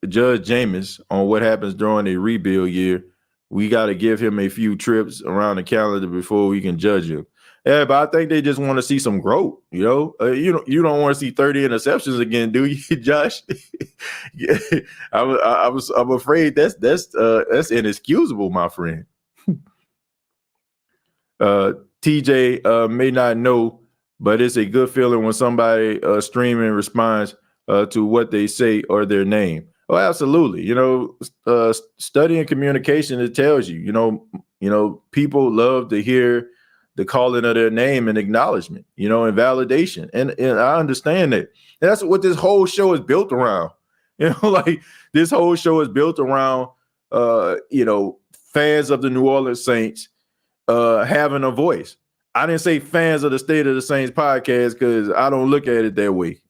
judge Jameis on what happens during a rebuild year. We got to give him a few trips around the calendar before we can judge him. Yeah, but I think they just want to see some growth. You don't want to see 30 interceptions again, do you, Josh? Yeah, I'm afraid that's inexcusable, my friend. TJ may not know, but it's a good feeling when somebody streaming responds to what they say or their name. Oh, absolutely. Studying communication, it tells you, people love to hear the calling of their name and acknowledgement, and validation. And I understand that. And that's what this whole show is built around. Like this whole show is built around, fans of the New Orleans Saints having a voice. I didn't say fans of the State of the Saints podcast because I don't look at it that way.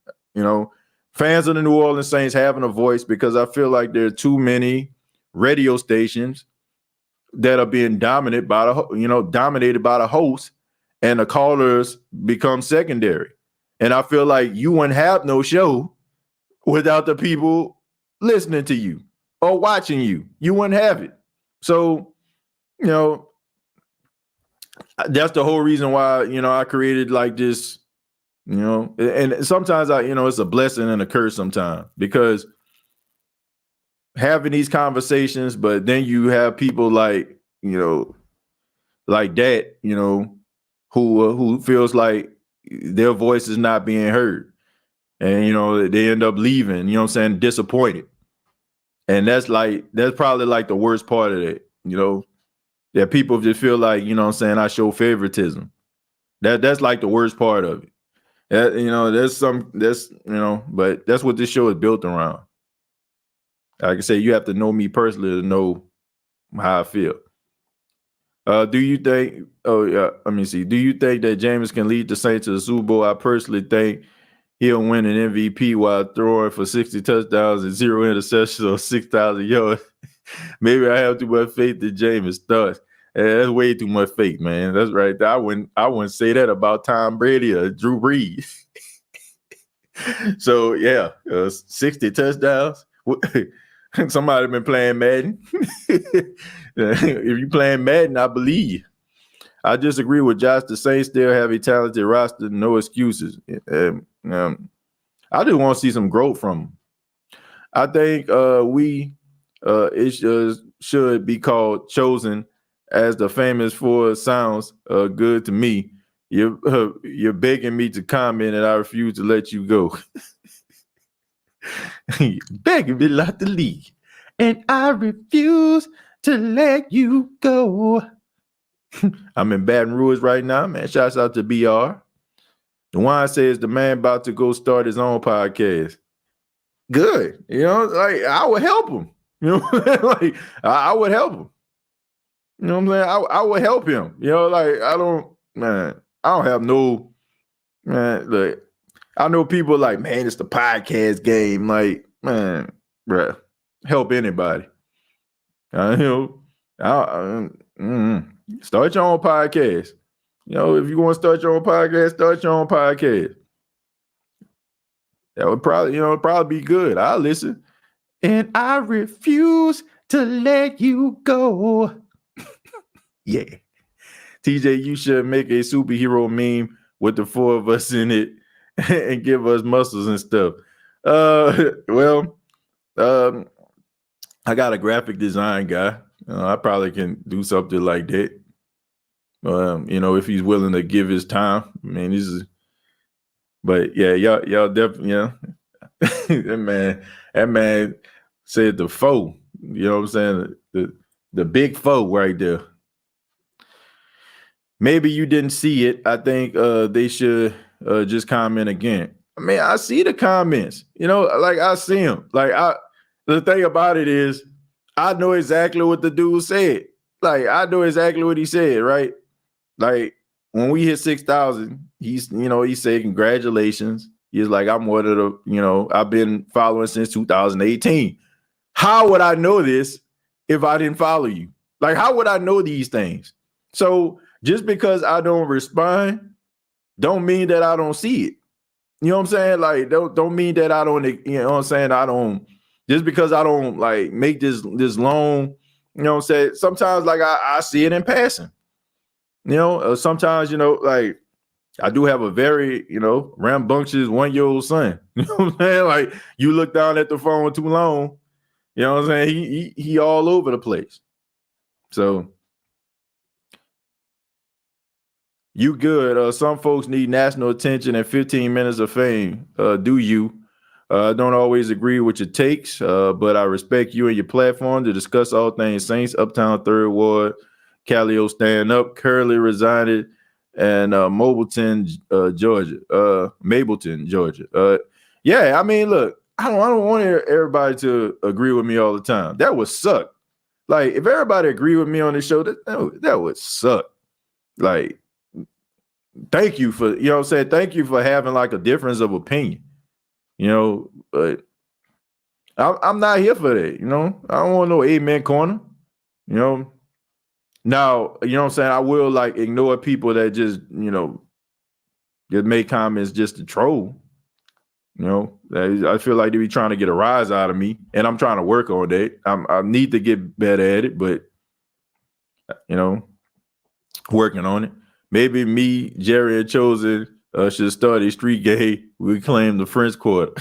Fans of the New Orleans Saints having a voice because I feel like there are too many radio stations that are being dominated by the host, and the callers become secondary. And I feel like you wouldn't have no show without the people listening to you or watching you. You wouldn't have it. So, that's the whole reason why, I created like this, and sometimes it's a blessing and a curse sometimes, because having these conversations, but then you have people like that, who feels like their voice is not being heard, and they end up leaving, disappointed. And that's probably like the worst part of it, that people just feel like, I show favoritism. That's like the worst part of it. But that's what this show is built around. Like I say, you have to know me personally to know how I feel. Do you think? Oh yeah, let me see. Do you think that Jameis can lead the Saints to the Super Bowl? I personally think he'll win an MVP while throwing for 60 touchdowns and 0 interceptions or 6,000 yards. Maybe I have too much faith in Jameis. That's way too much faith, man. That's right. I wouldn't say that about Tom Brady or Drew Brees. So yeah, 60 touchdowns. Somebody been playing Madden. If you playing Madden, I believe. I disagree with Josh. The Saints still have a talented roster, no excuses. I just want to see some growth from them. I think it should be called Chosen, as the famous for sounds good to me. You're begging me to comment, and I refuse to let you go. Begging me like the league, and I refuse to let you go. I'm in Baton Rouge right now, man. Shouts out to BR. The one says the man about to go start his own podcast. Good, I would help him. Like I would help him. You know what I'm saying? I would help him. I don't have no, man, like, I know people like, man, it's the podcast game. Like, man, bruh, help anybody. Start your own podcast. If you want to start your own podcast, start your own podcast. That would probably be good. I'll listen. And I refuse to let you go. Yeah. TJ, you should make a superhero meme with the 4 of us in it and give us muscles and stuff. I got a graphic design guy. I probably can do something like that. If he's willing to give his time. I mean, but yeah, y'all definitely, that man said the foe. You know what I'm saying? The big foe right there. Maybe you didn't see it. I think they should just comment again. I mean, I see the comments, like I see them. The thing about it is, I know exactly what the dude said. Like, I know exactly what he said, right? Like, when we hit 6,000, he said, congratulations. He's like, I'm one of the, I've been following since 2018. How would I know this if I didn't follow you? Like, how would I know these things? So just because I don't respond, don't mean that I don't see it. You know what I'm saying? Like, don't mean that I don't, you know what I'm saying? I don't, just because I don't like make this long, you know what I'm saying? Sometimes like I see it in passing. Sometimes, like I do have a very, rambunctious 1-year-old son. You know what I'm saying? Like, you look down at the phone too long, you know what I'm saying? He all over the place. So you good. Some folks need national attention and 15 minutes of fame. Do you? I don't always agree with your takes, but I respect you and your platform to discuss all things Saints, Uptown, Third Ward, Callio stand up, Curly resided, and Mableton, Georgia. Yeah, I mean, look, I don't want everybody to agree with me all the time. That would suck. Like, if everybody agree with me on this show, that would suck. Like, thank you for, you know what I'm saying? Thank you for having like a difference of opinion, but I'm not here for that, I don't want no amen corner, Now, you know what I'm saying? I will like ignore people that just, just make comments just to troll. I feel like they be trying to get a rise out of me, and I'm trying to work on that. I need to get better at it, but working on it. Maybe me, Jerry, and Chosen should start a street game. We claim the French Quarter.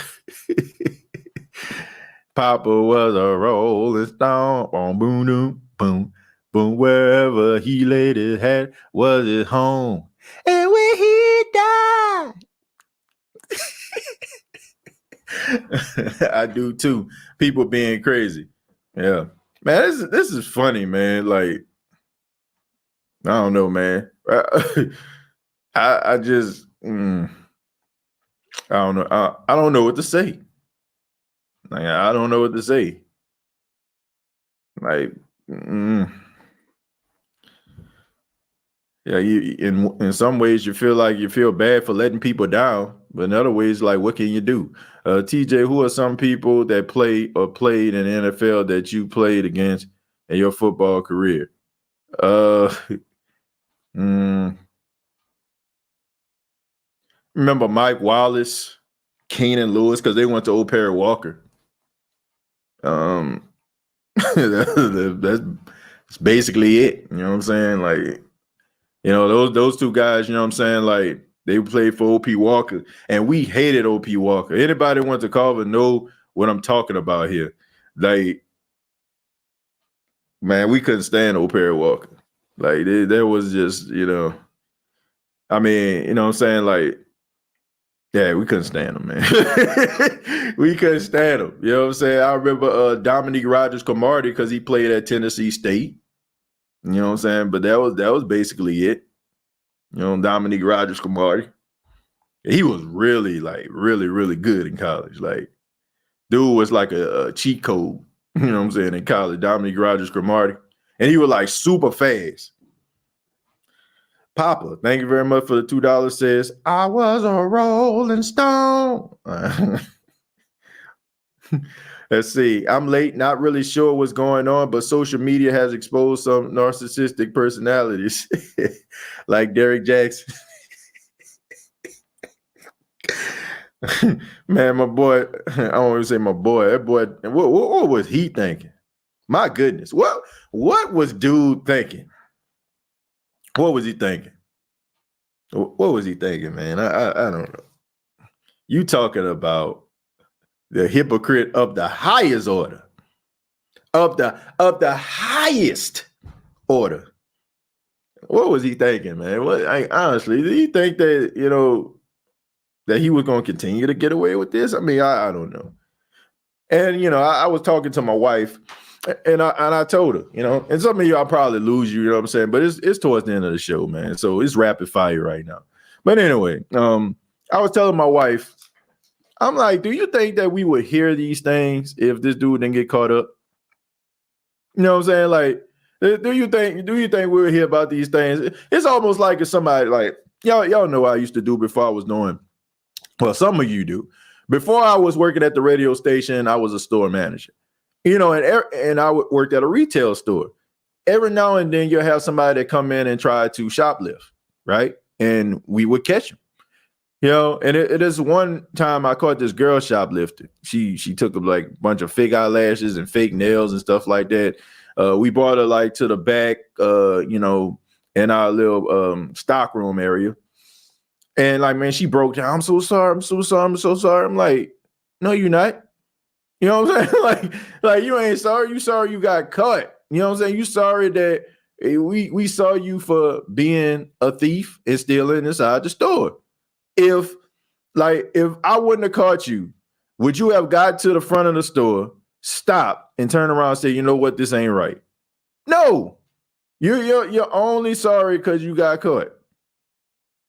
Papa was a rolling stone. Boom, boom, boom, boom, boom. Wherever he laid his head was his home. And when he died, I do too. People being crazy. Yeah, man, this is funny, man. Like, I don't know, man. I just I don't know. I don't know what to say. Like, I don't know what to say. Like, yeah, you in some ways you feel bad for letting people down, but in other ways, like, what can you do? TJ, who are some people that play or played in the NFL that you played against in your football career? Remember Mike Wallace, Keenan Lewis, because they went to Old Perry Walker. That's basically it. You know what I'm saying? Like, those two guys, you know what I'm saying? Like, they played for O.P. Walker, and we hated O.P. Walker. Anybody went to Carver know what I'm talking about here. Like, man, we couldn't stand Old Perry Walker. Like, there was just, I mean, you know what I'm saying? Like, yeah, we couldn't stand him, man. We couldn't stand him. You know what I'm saying? I remember Dominique Rodgers-Cromartie because he played at Tennessee State. You know what I'm saying? But that was basically it. Dominique Rodgers-Cromartie. He was really, like, really, really good in college. Like, dude was like a cheat code, you know what I'm saying, in college, Dominique Rodgers-Cromartie. And he was, like, super fast. Papa, thank you very much for the $2, says, I was a rolling stone. Let's see. I'm late, not really sure what's going on, but social media has exposed some narcissistic personalities like Derek Jackson. Man, my boy, I don't want to say my boy. That boy, what was he thinking? My goodness. What was dude thinking? What was he thinking? What was he thinking, man? I don't know. You talking about the hypocrite of the highest order. Of the highest order. What was he thinking, man? Honestly, did he think that, that he was going to continue to get away with this? I mean, I don't know. And, I was talking to my wife, and I told her, and some of you, I'll probably lose you know what I'm saying? But it's towards the end of the show, man. So it's rapid fire right now. But anyway, I was telling my wife, I'm like, do you think that we would hear these things if this dude didn't get caught up? You know what I'm saying? Like, do you think we would hear about these things? It's almost like if somebody like y'all know what I used to do before I was doing. Well, some of you do. Before I was working at the radio station, I was a store manager. You know, and I worked at a retail store. Every now and then you'll have somebody that come in and try to shoplift, right? And we would catch them. You know, and it is one time I caught this girl shoplifting. She took like a bunch of fake eyelashes and fake nails and stuff like that. We brought her like to the back, you know, in our little stock room area. And like, man, she broke down. I'm so sorry. I'm so sorry. I'm so sorry. I'm like, no, you're not. You know what I'm saying? like you ain't sorry. You sorry you got caught. You know what I'm saying? You sorry that we saw you for being a thief and stealing inside the store. If I wouldn't have caught you, would you have got to the front of the store, stop, and turn around and say, you know what, this ain't right? No. You're only sorry because you got caught.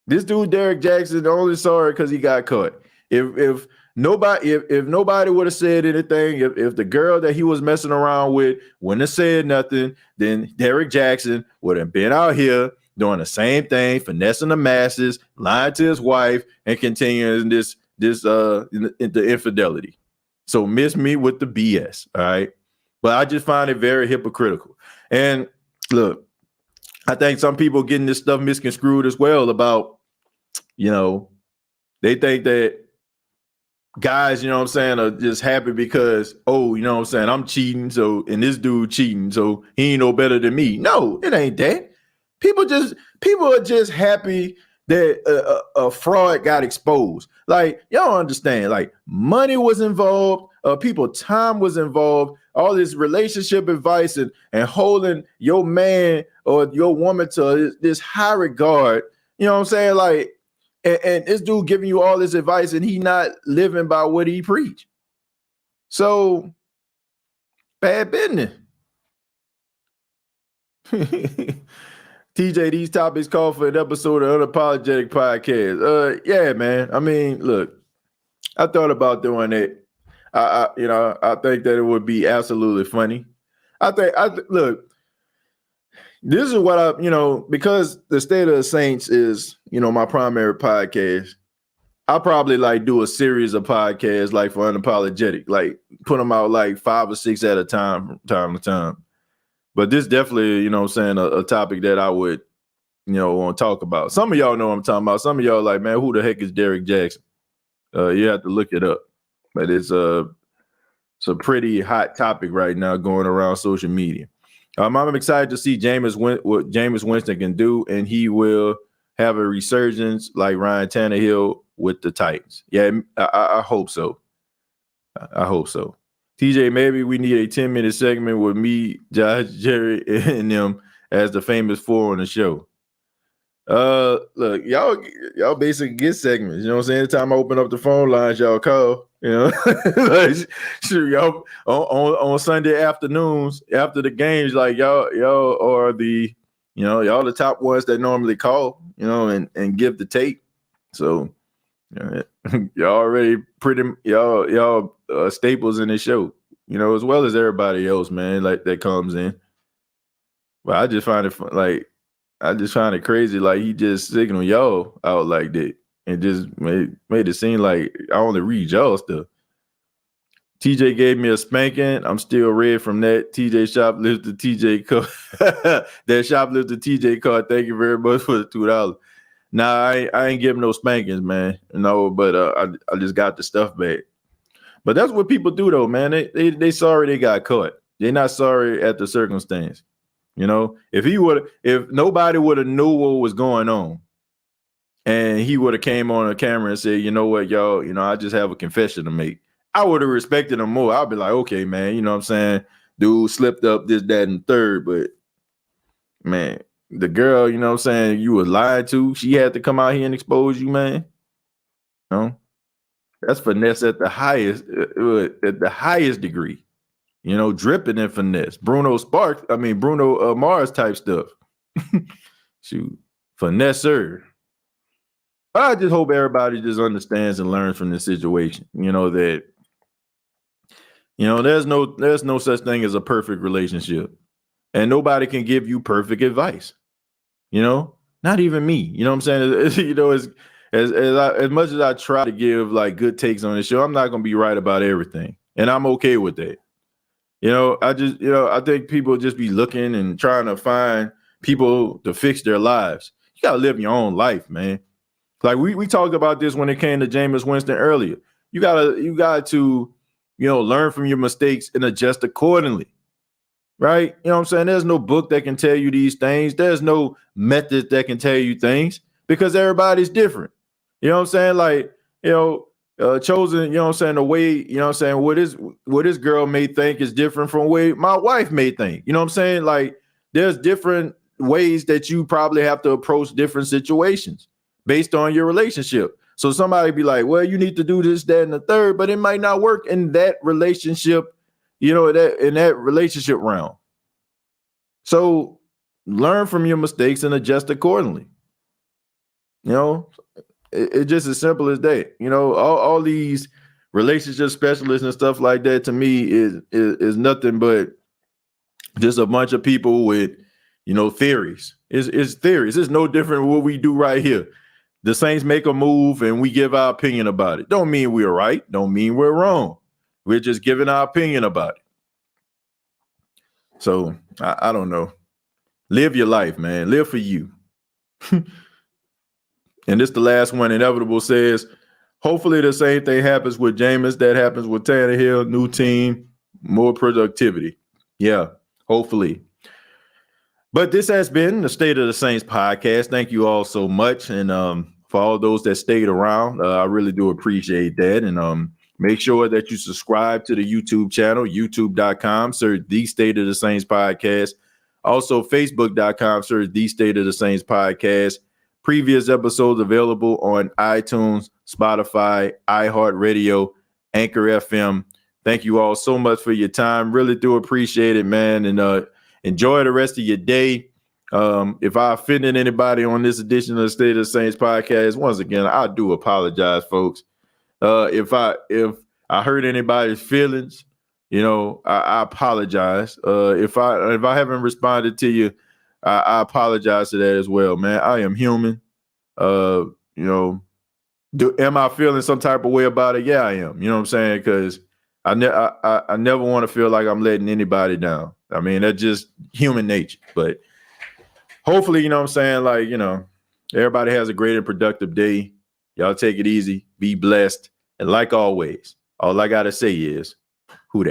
This dude, Derek Jackson, only sorry because he got caught. If nobody would have said anything, if the girl that he was messing around with wouldn't have said nothing, then Derek Jackson would have been out here doing the same thing, finessing the masses, lying to his wife, and continuing the infidelity. So miss me with the BS, all right? But I just find it very hypocritical. And look, I think some people getting this stuff misconstrued as well about, you know, they think that guys, you know what I'm saying, are just happy because, oh, you know what I'm saying, I'm cheating, so, and this dude cheating, so he ain't no better than me. No, it ain't that. People are just happy that a fraud got exposed. Like, y'all understand, like, money was involved, people time was involved, all this relationship advice and holding your man or your woman to this high regard. You know what I'm saying? Like, and this dude giving you all this advice and he not living by what he preach. So, bad business. TJ, these topics call for an episode of Unapologetic Podcast. Yeah, man. I mean, look, I thought about doing it. I think that it would be absolutely funny. Look, this is what because the State of the Saints is, my primary podcast. I probably like do a series of podcasts like for Unapologetic, like put them out like 5 or 6 at a time from time to time. But this definitely, a topic that I would, want to talk about. Some of y'all know what I'm talking about. Some of y'all like, man, who the heck is Derek Jackson? You have to look it up. But it's a pretty hot topic right now going around social media. I'm excited to see what Jameis Winston can do, and he will have a resurgence like Ryan Tannehill with the Titans. Yeah, I hope so. I hope so. TJ, maybe we need a 10-minute segment with me, Josh, Jerry, and them as the famous four on the show. Look, y'all basically get segments. You know what I'm saying? Anytime I open up the phone lines, y'all call. Like, sure, y'all on Sunday afternoons after the games, like y'all are the, y'all the top ones that normally call, and give the tape. So y'all already y'all staples in this show, as well as everybody else, man, like that comes in. But I just find it fun, like I just find it crazy, like he just signaled y'all out like that and just made it seem like I only read y'all stuff. TJ gave me a spanking. I'm still red from that. TJ shoplifted TJ card. That shoplifted TJ card. Thank you very much for the $2. Nah, I ain't giving no spankings, man. No, but I just got the stuff back. But that's what people do, though, man. They sorry they got caught. They're not sorry at the circumstance. If nobody would have knew what was going on, and he would have came on a camera and said, you know what, y'all, I just have a confession to make, I would have respected him more. I'd be like, okay, man, you know what I'm saying? Dude slipped up this, that, and third, but man, the girl, you know what I'm saying, you was lied to. She had to come out here and expose you, man. That's finesse at the highest degree. Dripping in finesse. Bruno Mars type stuff. Shoot, finesser. But I just hope everybody just understands and learns from this situation. That there's no such thing as a perfect relationship, and nobody can give you perfect advice. Not even me. You know what I'm saying? As much as I try to give like good takes on the show, I'm not gonna be right about everything, and I'm okay with that. I think people just be looking and trying to find people to fix their lives. You gotta live your own life, man. Like we talked about this when it came to Jameis Winston earlier. You got to learn from your mistakes and adjust accordingly. Right? You know what I'm saying? There's no book that can tell you these things. There's no method that can tell you things because everybody's different. You know what I'm saying? Like, chosen, you know what I'm saying, the way, you know what I'm saying, what this girl may think is different from the way my wife may think. You know what I'm saying? Like, there's different ways that you probably have to approach different situations based on your relationship. So somebody be like, well, you need to do this, that, and the third, but it might not work in that relationship, in that relationship realm. So learn from your mistakes and adjust accordingly. It's just as simple as that. All these relationship specialists and stuff like that to me is nothing but just a bunch of people with, theories. It's theories. It's no different than what we do right here. The Saints make a move and we give our opinion about it. Don't mean we're right. Don't mean we're wrong. We're just giving our opinion about it. So I don't know. Live your life, man. Live for you. And this the last one. Inevitable says, hopefully the same thing happens with Jameis that happens with Tannehill. New team, more productivity. Yeah, hopefully. But this has been the State of the Saints podcast. Thank you all so much. And for all those that stayed around, I really do appreciate that. And make sure that you subscribe to the YouTube channel, youtube.com, search The State of the Saints podcast. Also, facebook.com, search The State of the Saints podcast. Previous episodes available on iTunes, Spotify, iHeartRadio, Anchor FM. Thank you all so much for your time. Really do appreciate it, man. And enjoy the rest of your day. If I offended anybody on this edition of the State of the Saints podcast, once again, I do apologize, folks. If I hurt anybody's feelings, I apologize. If I haven't responded to you, I apologize to that as well, man. I am human. Am I feeling some type of way about it? Yeah, I am. You know what I'm saying? Because I never want to feel like I'm letting anybody down. I mean, that's just human nature. But hopefully, you know what I'm saying? Like, everybody has a great and productive day. Y'all take it easy. Be blessed. And like always, all I got to say is,